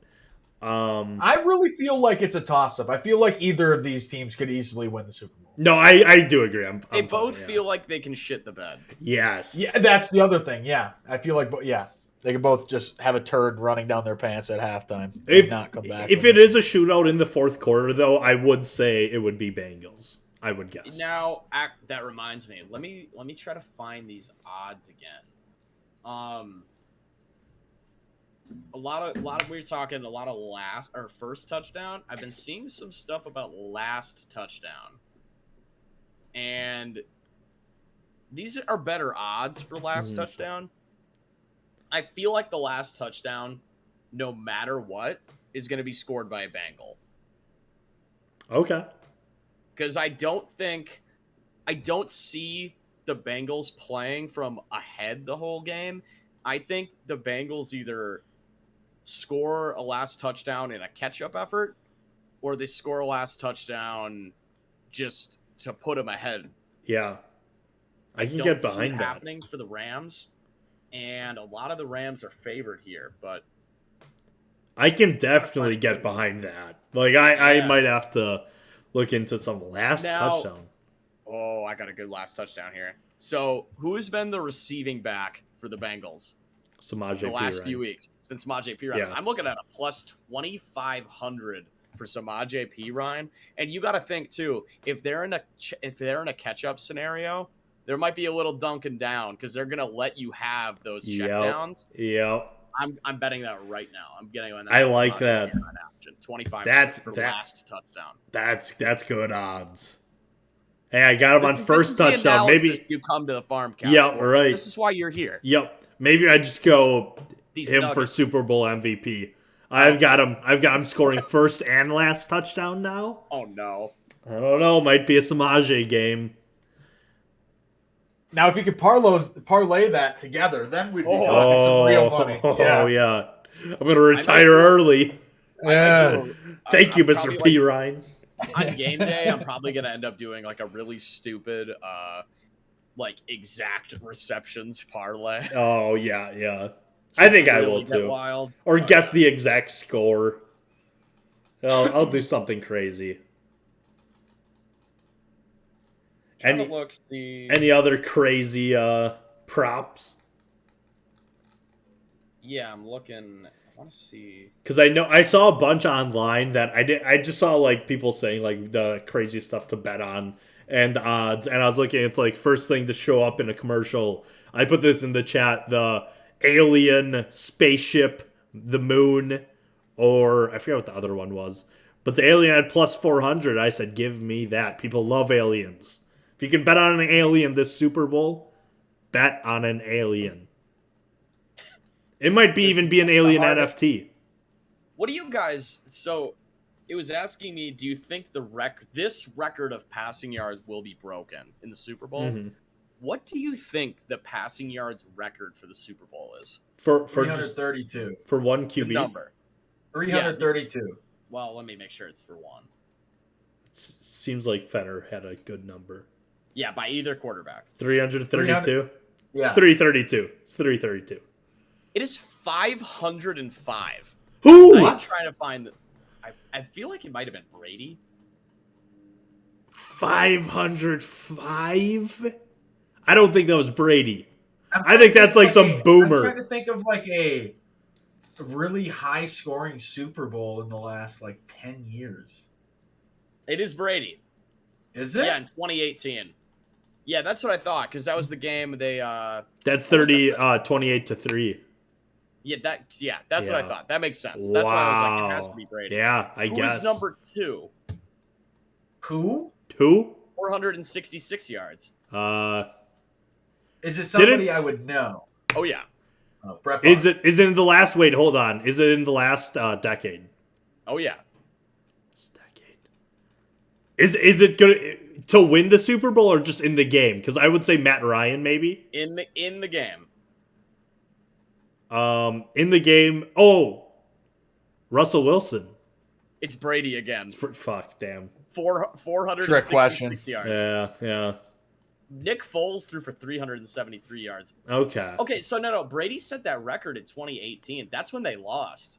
I really feel like it's a toss-up. I feel like either of these teams could easily win the Super Bowl. No, I do agree. They both feel like they can shit the bed. Yes. Yeah, that's the other thing. Yeah, I feel like, yeah. They could both just have a turd running down their pants at halftime and If not come back. if it is a shootout in the fourth quarter, though, I would say it would be Bengals. I would guess. Now, that reminds me. Let me try to find these odds again. A lot of we're talking a lot of last or first touchdown. I've been seeing some stuff about last touchdown, and these are better odds for last touchdown. I feel like the last touchdown, no matter what, is going to be scored by a Bengal. Okay. Because I don't see the Bengals playing from ahead the whole game. I think the Bengals either score a last touchdown in a catch-up effort, or they score a last touchdown just to put them ahead. Yeah. I can don't get see behind it that. happening for the Rams, and a lot of the Rams are favored here, but I can definitely get behind that. Like, I might have to look into some last touchdown. Oh, I got a good last touchdown here. So, who's been the receiving back for the Bengals the last few weeks? It's been Samaje Perine. Yeah. I'm looking at a plus 2,500 for Samaje Perine, and you got to think too. If they're in a catch-up scenario, there might be a little dunking down because they're gonna let you have those checkdowns. Yep. I'm betting that right now. I'm getting on that. I like that. 25. That's for last touchdown. That's good odds. Hey, I got him on first this is the touchdown. Maybe you come to the Farmcast. Yeah, for. right. This is why you're here. Yep. Maybe I just go These him nuggets. for Super Bowl MVP. I've got him scoring first and last touchdown now. Oh no. I don't know. Might be a Samaje game. Now, if you could parlay that together, then we'd be talking some real money. Oh yeah. I'm gonna retire early. Yeah. Thank you, Mr. P. Ryan. On game day, I'm probably gonna end up doing like a really stupid, exact receptions parlay. Oh yeah. I think I will too. Wild. Or guess the exact score. I'll do something crazy. Any other crazy props? Yeah, I'm looking. I want to see because I saw a bunch online that I just saw like people saying like the crazy stuff to bet on and the odds, and I was looking. It's like first thing to show up in a commercial. I put this in the chat: the alien spaceship, the moon, or I forget what the other one was. But the alien had plus 400. I said, give me that. People love aliens. If you can bet on an alien this Super Bowl, bet on an alien. It might even be an alien NFT. What do you guys... So, it was asking me, do you think this record of passing yards will be broken in the Super Bowl? Mm-hmm. What do you think the passing yards record for the Super Bowl is? For 332. For one QB? The number. 332. Yeah. Well, let me make sure it's for one. Seems like Fenner had a good number. Yeah, by either quarterback. 332? Yeah. 332. It's 332. It is 505. Who? I'm trying to find the... I feel like it might have been Brady. 505? I don't think that was Brady. I think that's like some boomer. I'm trying to think of like a really high scoring Super Bowl in the last like 10 years. It is Brady. Is it? Yeah, in 2018. Yeah, that's what I thought, because that was the game they That's 28-3. Yeah, that's what I thought. That makes sense. That's why I was like, it has to be Brady. Yeah, I guess. Who is number 2? Who? 466 yards. Is it somebody I would know? Oh yeah. Brett Is it in the last? Wait, hold on. Is it in the last decade? Oh yeah. This decade. Is it good to win the Super Bowl or just in the game? Because I would say Matt Ryan maybe in the game. In the game. Oh, Russell Wilson. It's Brady again. Fuck, damn. 466 yards. Yeah. Nick Foles threw for 373 yards. Okay, so no. Brady set that record in 2018. That's when they lost.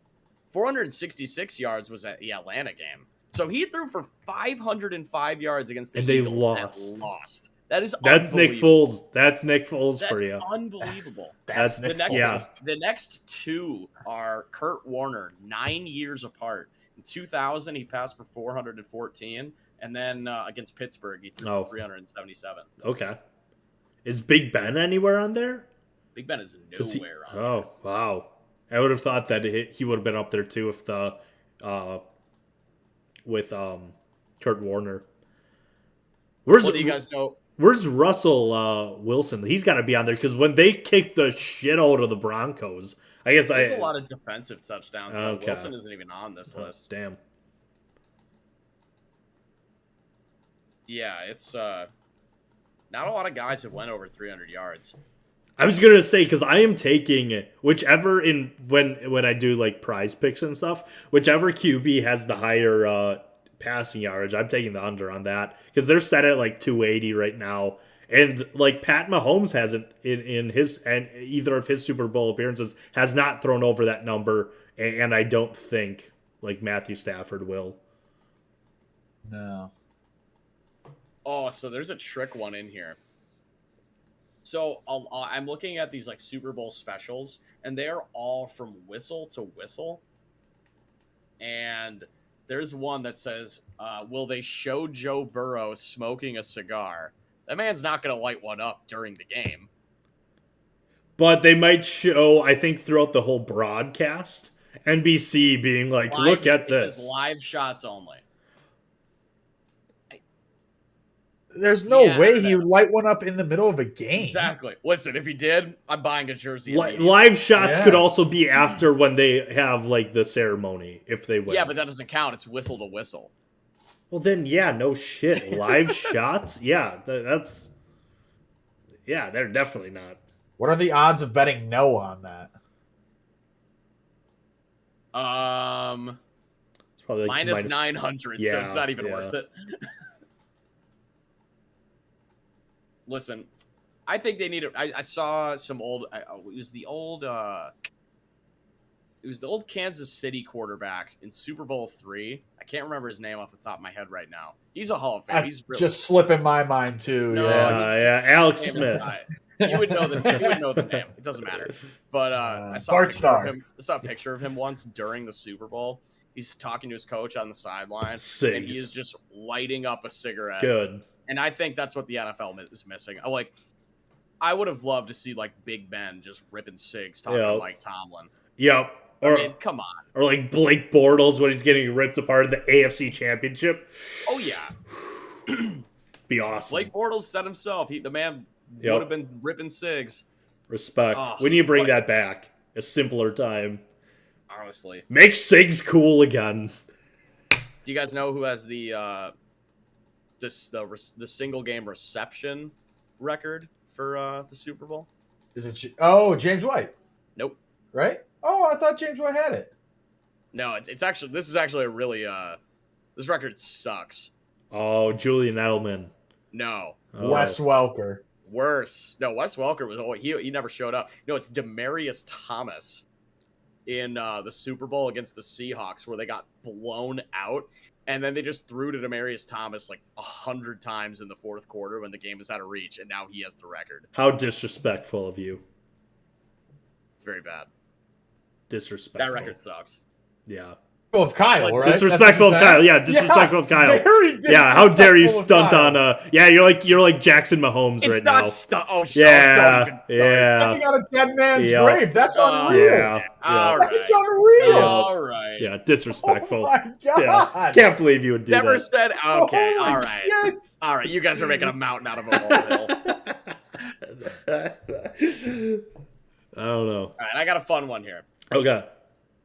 466 yards was at the Atlanta game. So he threw for 505 yards against the Eagles and lost. That is That's Nick unbelievable. Foles. That's Nick Foles That's for you. unbelievable. That's Nick the next, Foles. The next two are Kurt Warner, 9 years apart. In 2000, he passed for 414, and then against Pittsburgh, he threw for 377. Okay. Is Big Ben anywhere on there? Big Ben is nowhere on there. Wow. I would have thought that he would have been up there too if with Kurt Warner. What do you guys know? Where's Russell Wilson? He's got to be on there because when they kicked the shit out of the Broncos, I guess there's a lot of defensive touchdowns. So okay. Wilson isn't even on this list. Damn. Yeah, it's not a lot of guys that went over 300 yards. I was gonna say because I am taking whichever when I do like prize picks and stuff, whichever QB has the higher passing yardage, I'm taking the under on that because they're set at like 280 right now, and like Pat Mahomes hasn't in his and either of his Super Bowl appearances has not thrown over that number, and I don't think like Matthew Stafford will. No. Oh, so there's a trick one in here. So I'm looking at these like Super Bowl specials, and they're all from whistle to whistle. And there's one that says, will they show Joe Burrow smoking a cigar? That man's not going to light one up during the game. But they might show, I think, throughout the whole broadcast, NBC being like, look at this. It says live shots only. There's no way he would light one up in the middle of a game. Exactly. Listen, if he did, I'm buying a jersey. Live shots could also be after when they have like the ceremony, if they win. Yeah, but that doesn't count. It's whistle to whistle. Well, then, yeah, no shit. Live shots? Yeah, that's... Yeah, they're definitely not. What are the odds of betting no on that? It's probably like minus 900, so it's not even worth it. Listen, I think they need it. I saw some old. It was the old Kansas City quarterback in Super Bowl III. I can't remember his name off the top of my head right now. He's a Hall of Fame. He's really just slipping my mind too. No, Alex Smith. You would know the name. It doesn't matter. But I saw a picture of him once during the Super Bowl. He's talking to his coach on the sideline, and he is just lighting up a cigarette. Good. And I think that's what the NFL is missing. I would have loved to see like Big Ben just ripping cigs talking to Mike Tomlin. Yep. Or come on. Or like Blake Bortles when he's getting ripped apart in the AFC Championship. Oh yeah. Be awesome. Blake Bortles said himself, the man would have been ripping cigs. Respect. We need to bring that back. A simpler time. Honestly. Make cigs cool again. Do you guys know who has the single game reception record for the Super Bowl? Is it James White? Nope. Right? Oh, I thought James White had it. No, this is actually a really this record sucks. Oh, Julian Edelman. No. Oh. Wes Welker. Worse. No, Wes Welker was he never showed up. No, it's Demaryius Thomas in the Super Bowl against the Seahawks where they got blown out. And then they just threw to Demaryius Thomas like 100 times in the fourth quarter when the game was out of reach, and now he has the record. How disrespectful of you. It's very bad. Disrespectful. That record sucks. Yeah. Of Kyle, right? Disrespectful of Kyle. Yeah, disrespectful of Kyle. Yeah, how dare you stunt on you're like Jackson Mahomes right now. Yeah. You got a dead man's grave. That's unreal. Yeah. That's unreal. All right. Yeah, disrespectful. Oh my God. Yeah. Can't believe you would do Never that. said okay. Holy all right. Shit. All right. You guys are making a mountain out of a molehill. I don't know. All right, I got a fun one here. Okay.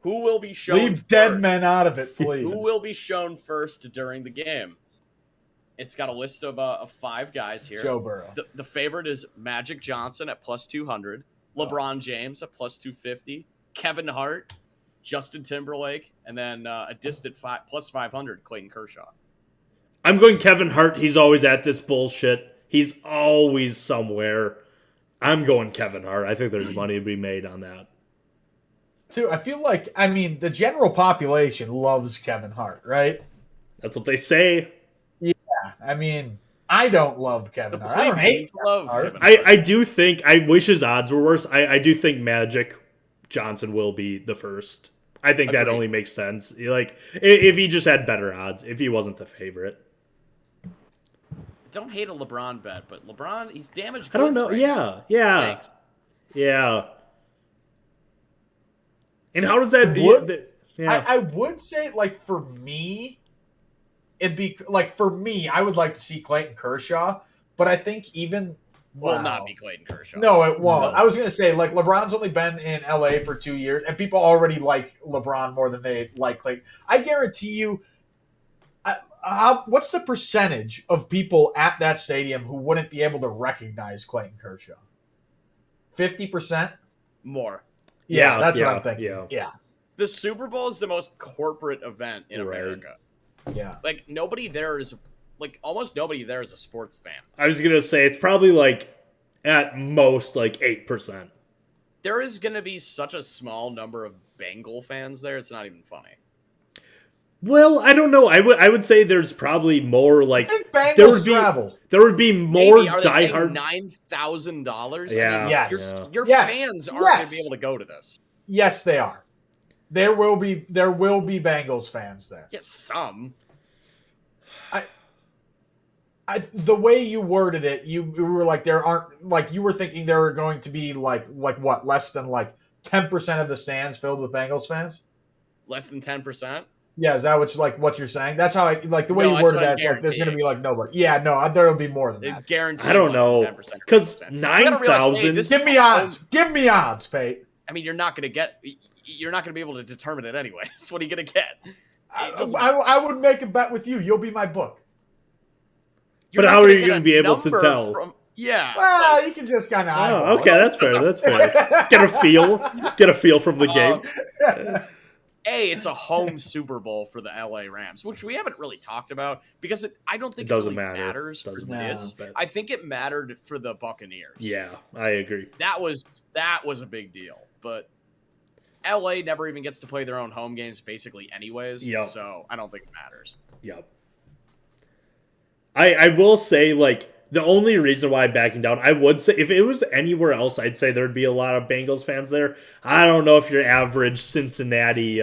Who will be shown Leave dead men out of it, please. Who will be shown first during the game? It's got a list of 5 guys here. Joe Burrow. The favorite is Magic Johnson at plus 200, LeBron James at plus 250, Kevin Hart, Justin Timberlake, and then a distant plus 500, Clayton Kershaw. I'm going Kevin Hart. He's always at this bullshit. He's always somewhere. I'm going Kevin Hart. I think there's money to be made on that. Too, I feel like, the general population loves Kevin Hart, right? That's what they say. Yeah, I don't love Kevin Hart. I don't hate love Hart. Kevin Hart. I do think, I wish his odds were worse. I do think Magic Johnson will be the first. I think that Agreed. only makes sense. Like, if he just had better odds, if he wasn't the favorite. Don't hate a LeBron bet, but LeBron, he's damaged. I don't know. goods right now. Yeah. Thanks. Yeah. And how does that... I would say, like, for me, it'd be, like, for me, I would like to see Clayton Kershaw, but I think even... Will not be Clayton Kershaw. No, it won't. No. I was going to say, like, LeBron's only been in LA for 2 years, and people already like LeBron more than they like Clayton. I guarantee you, what's the percentage of people at that stadium who wouldn't be able to recognize Clayton Kershaw? 50%? More. Yeah, that's what I'm thinking. Yeah. The Super Bowl is the most corporate event in Right. America. Yeah. Like, nobody there is... Like, almost nobody there is a sports fan. I was going to say, it's probably, like, at most, like, 8%. There is going to be such a small number of Bengal fans there, it's not even funny. Well, I don't know. I would say there's probably more, like... I think Bengals there would be, travel. There would be more Maybe, are they paying diehard... $9,000? Yeah. I mean, Yes. your Yes. fans aren't going Yes. to be able to go to this. Yes, they are. There will be Bengals fans there. Yes, some. The way you worded it, you were like there aren't like you were thinking there were going to be like what, less than like 10% of the stands filled with Bengals fans. Less than 10%? Yeah, is that what you're saying? That's how I like the way No, you that's worded what I'm that. It's like there's going to be guaranteeing. like nobody. Yeah, no, there'll be more than It that. guaranteed. I don't less than know. 10% Because You gotta realize, hey, 9,000... this- Give me odds. Give me odds, Pate. I mean, you're not going to be able to determine it anyways. What are you going to get? I would make a bet with you. You'll be my book. You're But not how are gonna you get gonna a be able to number tell? Yeah. Well, you can just kind of. Oh, okay, that's fair. That's fair. Get a feel from the game. A, it's a home Super Bowl for the LA Rams, which we haven't really talked about because I don't think It doesn't really matter. matters for Doesn't this. matter. I think it mattered for the Buccaneers. Yeah, I agree. That was a big deal, but LA never even gets to play their own home games basically anyways. Yep. So I don't think it matters. Yep. I will say, like, the only reason why I'm backing down, I would say, if it was anywhere else, I'd say there'd be a lot of Bengals fans there. I don't know if your average Cincinnati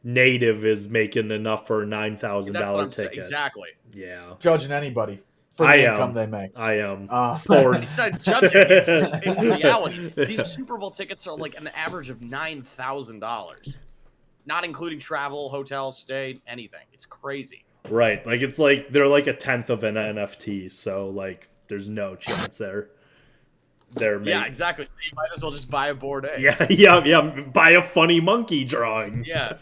native is making enough for a $9,000 That's what I'm saying. ticket. Exactly. Yeah. Judging anybody for I the am. income they make. I am. Poor. It's not judging. It's reality. These Super Bowl tickets are like an average of $9,000, not including travel, hotel stay, anything. It's crazy. Right. Like, it's like, they're like a tenth of an NFT, so, like, there's no chance there. Yeah, exactly. So you might as well just buy a board A. Yeah. Buy a funny monkey drawing. Yeah.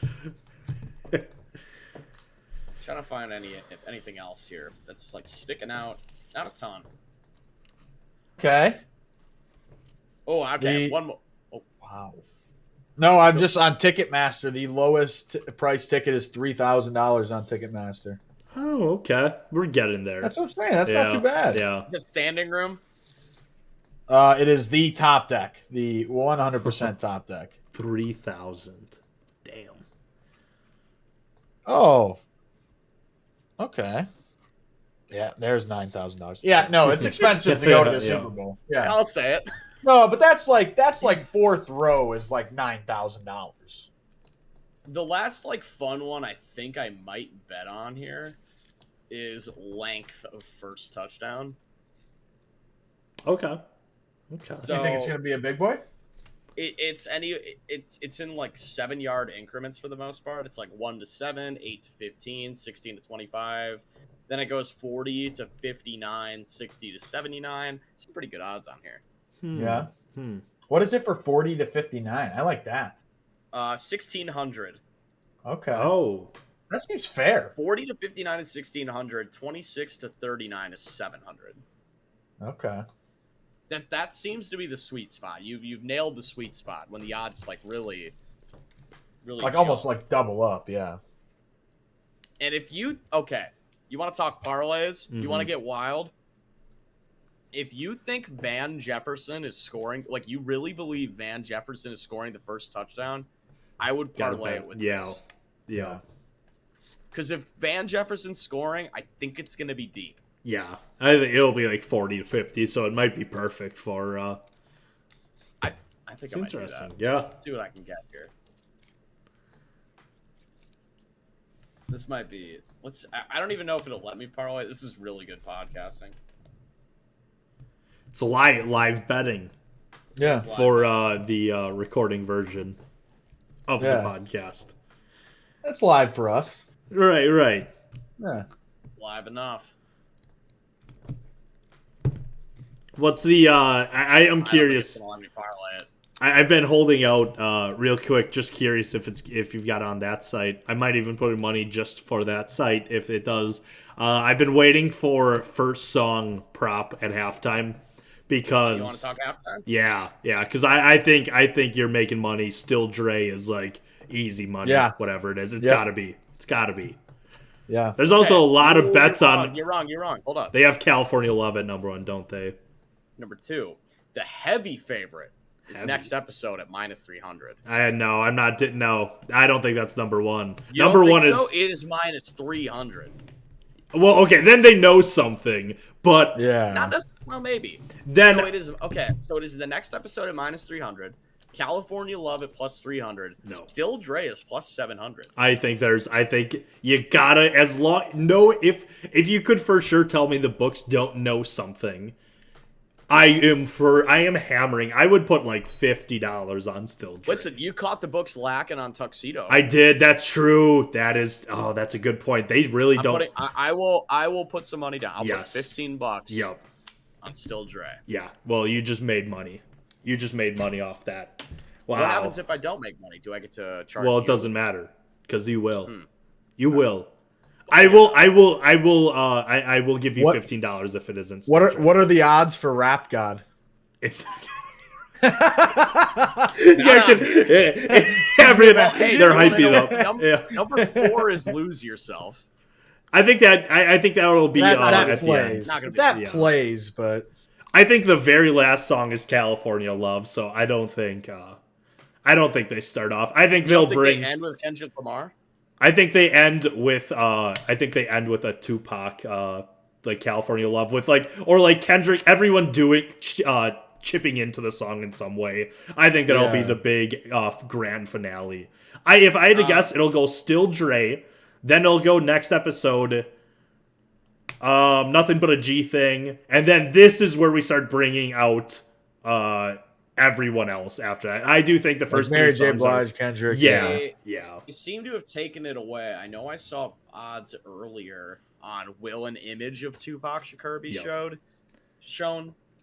Trying to find anything else here that's like sticking out. Not a ton. Okay. Oh, okay. One more. Oh, Wow. No, I'm just on Ticketmaster. The lowest price ticket is $3,000 on Ticketmaster. Oh, okay. We're getting there. That's what I'm saying. That's not too bad. Yeah. is it standing room? It is the top deck, the 100% top deck. 3,000. Damn. Oh. Okay. Yeah, there's $9,000. Yeah, no, it's expensive to go to the Super Bowl. Yeah. I'll say it. No, but that's like fourth row is like $9,000. The last like fun one I think I might bet on here is length of first touchdown. Okay. So You think it's gonna be a big boy? it's in like 7-yard increments for the most part. It's like 1 to 7, 8 to 15, 16 to 25. Then it goes 40 to 59, 60 to 79. Some pretty good odds on here. Yeah. What is it for 40 to 59? I like that. 1,600. Okay. Oh. That seems fair. 40 to 59 is 1,600. 26 to 39 is 700. Okay. That seems to be the sweet spot. You've nailed the sweet spot when the odds like really Like almost like double up, yeah. And if you want to talk parlays, you want to get wild. If you think Van Jefferson is scoring, like you really believe Van Jefferson is scoring the first touchdown, I would parlay it with this. Yeah. Because if Van Jefferson's scoring, I think it's going to be deep. Yeah, I think it'll be like 40 to 50, so it might be perfect for. I think It's I might do interesting. that. Yeah. Let's see what I can get here. This might be. I don't even know if it'll let me parlay. This is really good podcasting. It's live betting Yeah. for the recording version of the podcast. That's live for us. Right. Yeah. Live enough. What's the? I am curious. It's gonna let me parlay it. I've been holding out real quick. Just curious if you've got on that site. I might even put in money just for that site if it does. I've been waiting for first song prop at halftime because You want to talk halftime? Yeah, because I think you're making money. Still, Dre is like easy money. Yeah. Whatever it is, it's Yep. gotta be. It's gotta be. Yeah. There's also a lot of Ooh, bets you're on. wrong, You're wrong. Hold on. They have California Love at number 1, don't they? Number 2, the heavy favorite is Heavy. next episode at -300. No, I'm not. No, I don't think that's number 1. You Number don't 1 think is. so? It is -300. Well, okay, then they know something, but Yeah. Not necessarily. Well, maybe. then No, it is okay. So it is the next episode at -300. California Love at +300. No. Still Dre is +700. I think you gotta if you could for sure tell me the books don't know something. I am hammering. I would put like $50 on Still Dre. Listen, you caught the books lacking on Tuxedo. I did. That's true. That's a good point. They really don't. I will put some money down. I'll Yes. put $15 Yep. on Still Dre. Yeah. Well, you just made money. You just made money off that. Wow. What happens if I don't make money? Do I get to charge? Well, it you? doesn't matter because you will. Hmm. You will. I will give you What- $15 if it isn't. What are the odds for Rap God? It's yeah, they're hyping it up. Yeah. Number 4 is Lose Yourself. I think that will be that at the end. plays. Not gonna be- That yeah. plays, but I think the very last song is California Love, so I don't think they start off. I think they'll bring. They end with Kendrick Lamar. I think they end with a Tupac like California Love with like Kendrick, everyone doing chipping into the song in some way. I think that'll be the big grand finale. If I had to guess, it'll go Still Dre, then it'll go next episode Nothing But a G Thing, and then this is where we start bringing out everyone else after that. I do think the first Mary three J. songs Blige, Kendrick. Yeah. You seem to have taken it away. I know I saw odds earlier on Will an image of Tupac Shakur be shown.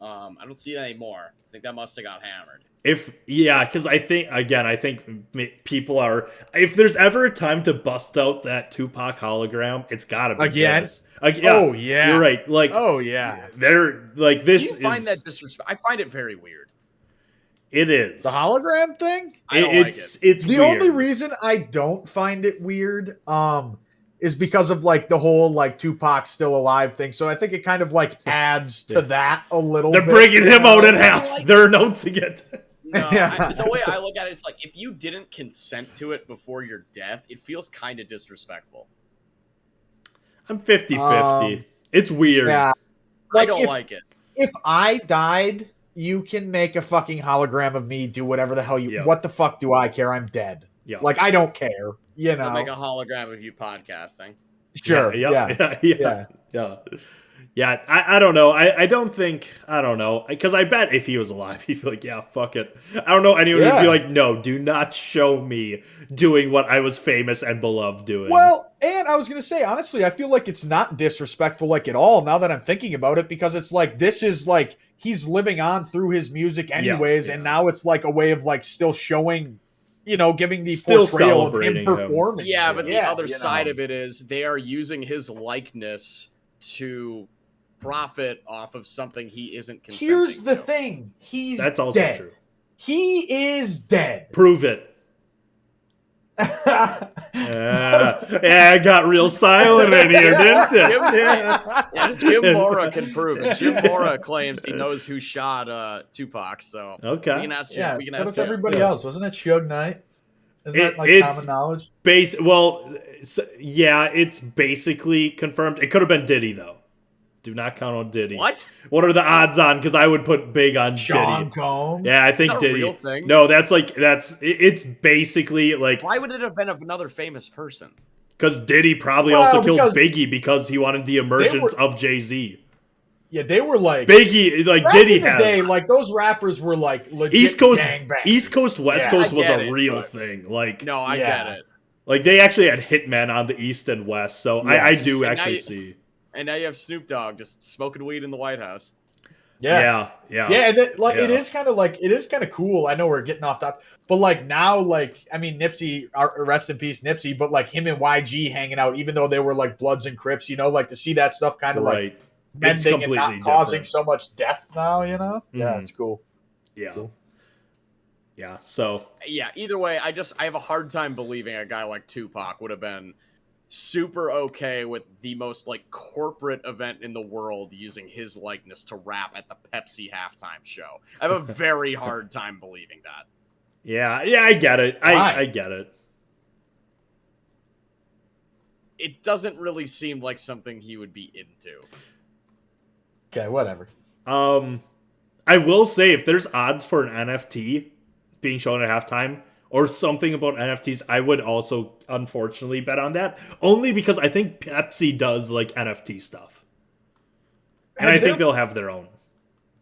I don't see it anymore. I think that must have got hammered. Because I think people are. If there's ever a time to bust out that Tupac hologram, it's gotta be Again? this. Oh yeah, you're right. Like, oh yeah, they're like this. Do you find that disrespect? I find it very weird. It is the hologram thing. I don't like it. It's the weird. only reason I don't find it weird, is because of like the whole like Tupac still alive thing. So I think it kind of like adds to that a little. They're bit, bringing him out in I half. like They're announcing it. No, Yeah. the way I look at it, it's like if you didn't consent to it before your death, it feels kind of disrespectful. I'm 50-50. It's weird. Yeah, I don't like it. If I died, you can make a fucking hologram of me. Do whatever the hell you. Yeah. What the fuck do I care? I'm dead. Yeah. Like I don't care. You They'll know. make a hologram of you podcasting. Sure. Yeah. I don't know. I don't know. Because I bet if he was alive, he'd be like, yeah, fuck it. I don't know anyone who'd be like, no, do not show me doing what I was famous and beloved doing. Well, and I was gonna say, honestly, I feel like it's not disrespectful like at all. Now that I'm thinking about it, because it's like this is like he's living on through his music anyways, and now it's like a way of like still showing. Giving the Still portrayal of him celebrating him. performing. Yeah, but the other you side know. of it is they are using his likeness to profit off of something he isn't consenting Here's the to. thing: that's also dead. true. He is dead. Prove it. It got real silent in here, didn't it? Jim Mora can prove it. Jim Mora claims he knows who shot Tupac, so Okay. we can ask Jim. Yeah, we can so ask does Jim. everybody else. Wasn't it Suge Knight? Isn't that like It's- common knowledge? It's basically confirmed. It could have been Diddy though. Do not count on Diddy. What? What are the odds on? Because I would put big on Sean Diddy. Combs. Yeah, I think Is that a Diddy. real thing? No, it's basically like Why would it have been of another famous person? because Diddy probably Well, also killed because Biggie because he wanted the emergence of Jay-Z. Yeah, they were like Biggie, like back Diddy in the has day, like those rappers were like legit East Coast, gangbangers. East Coast, West Yeah, Coast I was get a it, real but- thing. Like, No, I Yeah. get it. like they actually had hitmen on the East and West, so I Yes. do And actually now you- see. And now you have Snoop Dogg just smoking weed in the White House. Yeah. Yeah. Yeah, and it Yeah. is kind of cool. I know we're getting off topic, but like now, like I mean, Nipsey, rest in peace, Nipsey. But like him and YG hanging out, even though they were like Bloods and Crips, like to see that stuff kind of like Right. It's mending and completely not causing different. so much death now. Yeah, Mhm. it's cool. Yeah. Cool. Yeah. So Yeah, either way, I have a hard time believing a guy like Tupac would have been super okay with the most like corporate event in the world using his likeness to rap at the Pepsi halftime show. I have a very hard time believing that. yeah, I get it. Why? I get it. It doesn't really seem like something he would be into. Okay, whatever. I will say if there's odds for an NFT being shown at halftime or something about NFTs, I would also unfortunately bet on that. Only because I think Pepsi does like NFT stuff. And I think they'll have their own.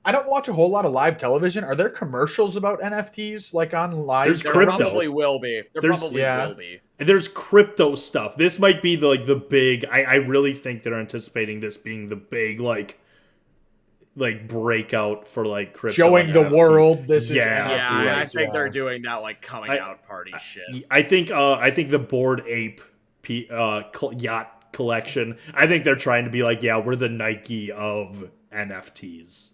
I don't watch a whole lot of live television. Are there commercials about NFTs like on live? There's There crypto. probably will be. There's- yeah. Will be. There's crypto stuff. This might be the big. I really think they're anticipating this being the big like breakout for like crypto showing and the NFT. world this is Yeah. Yeah, I NFTs, think they're yeah. doing that like coming out party shit. I think the Bored Ape yacht collection. I think they're trying to be like, yeah, we're the Nike of NFTs.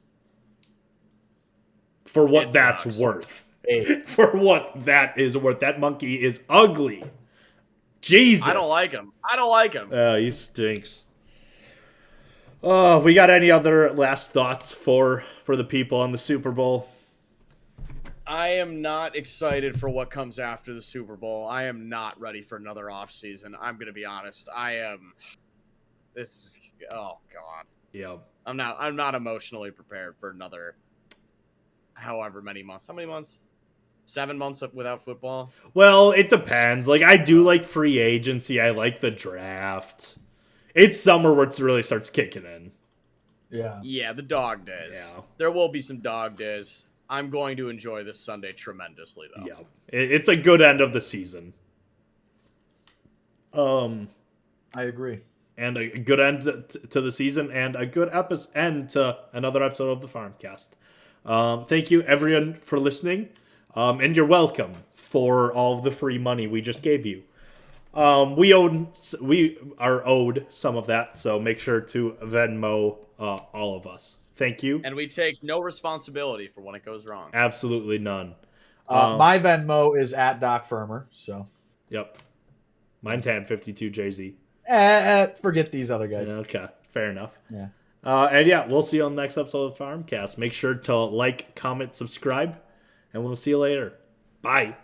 For what It that's sucks. worth. Hey, For what that is worth. That monkey is ugly. Jesus. I don't like him. I don't like him. He stinks. Oh, we got any other last thoughts for the people on the Super Bowl? I am not excited for what comes after the Super Bowl. I am not ready for another offseason. I'm going to be honest. I am. This is. Oh, God. Yeah. I'm not emotionally prepared for another however many months. How many months? 7 months without football? Well, it depends. Like, I do like free agency. I like the draft. It's summer where it really starts kicking in. yeah. Yeah, the dog days. Yeah. There will be some dog days. I'm going to enjoy this Sunday tremendously, though. Yeah. It's a good end of the season. I agree. And a good end to the season and a good end to another episode of the Farmcast. Thank you, everyone, for listening. And you're welcome for all of the free money we just gave you. We are owed some of that, so make sure to Venmo all of us. Thank you. And we take no responsibility for when it goes wrong. Absolutely none. My Venmo is at Doc Firmer. So Yep. Mine's hand 52 JZ. forget these other guys. Okay, fair enough. Yeah. And yeah, we'll see you on the next episode of Farmcast. Make sure to like, comment, subscribe, and we'll see you later. Bye.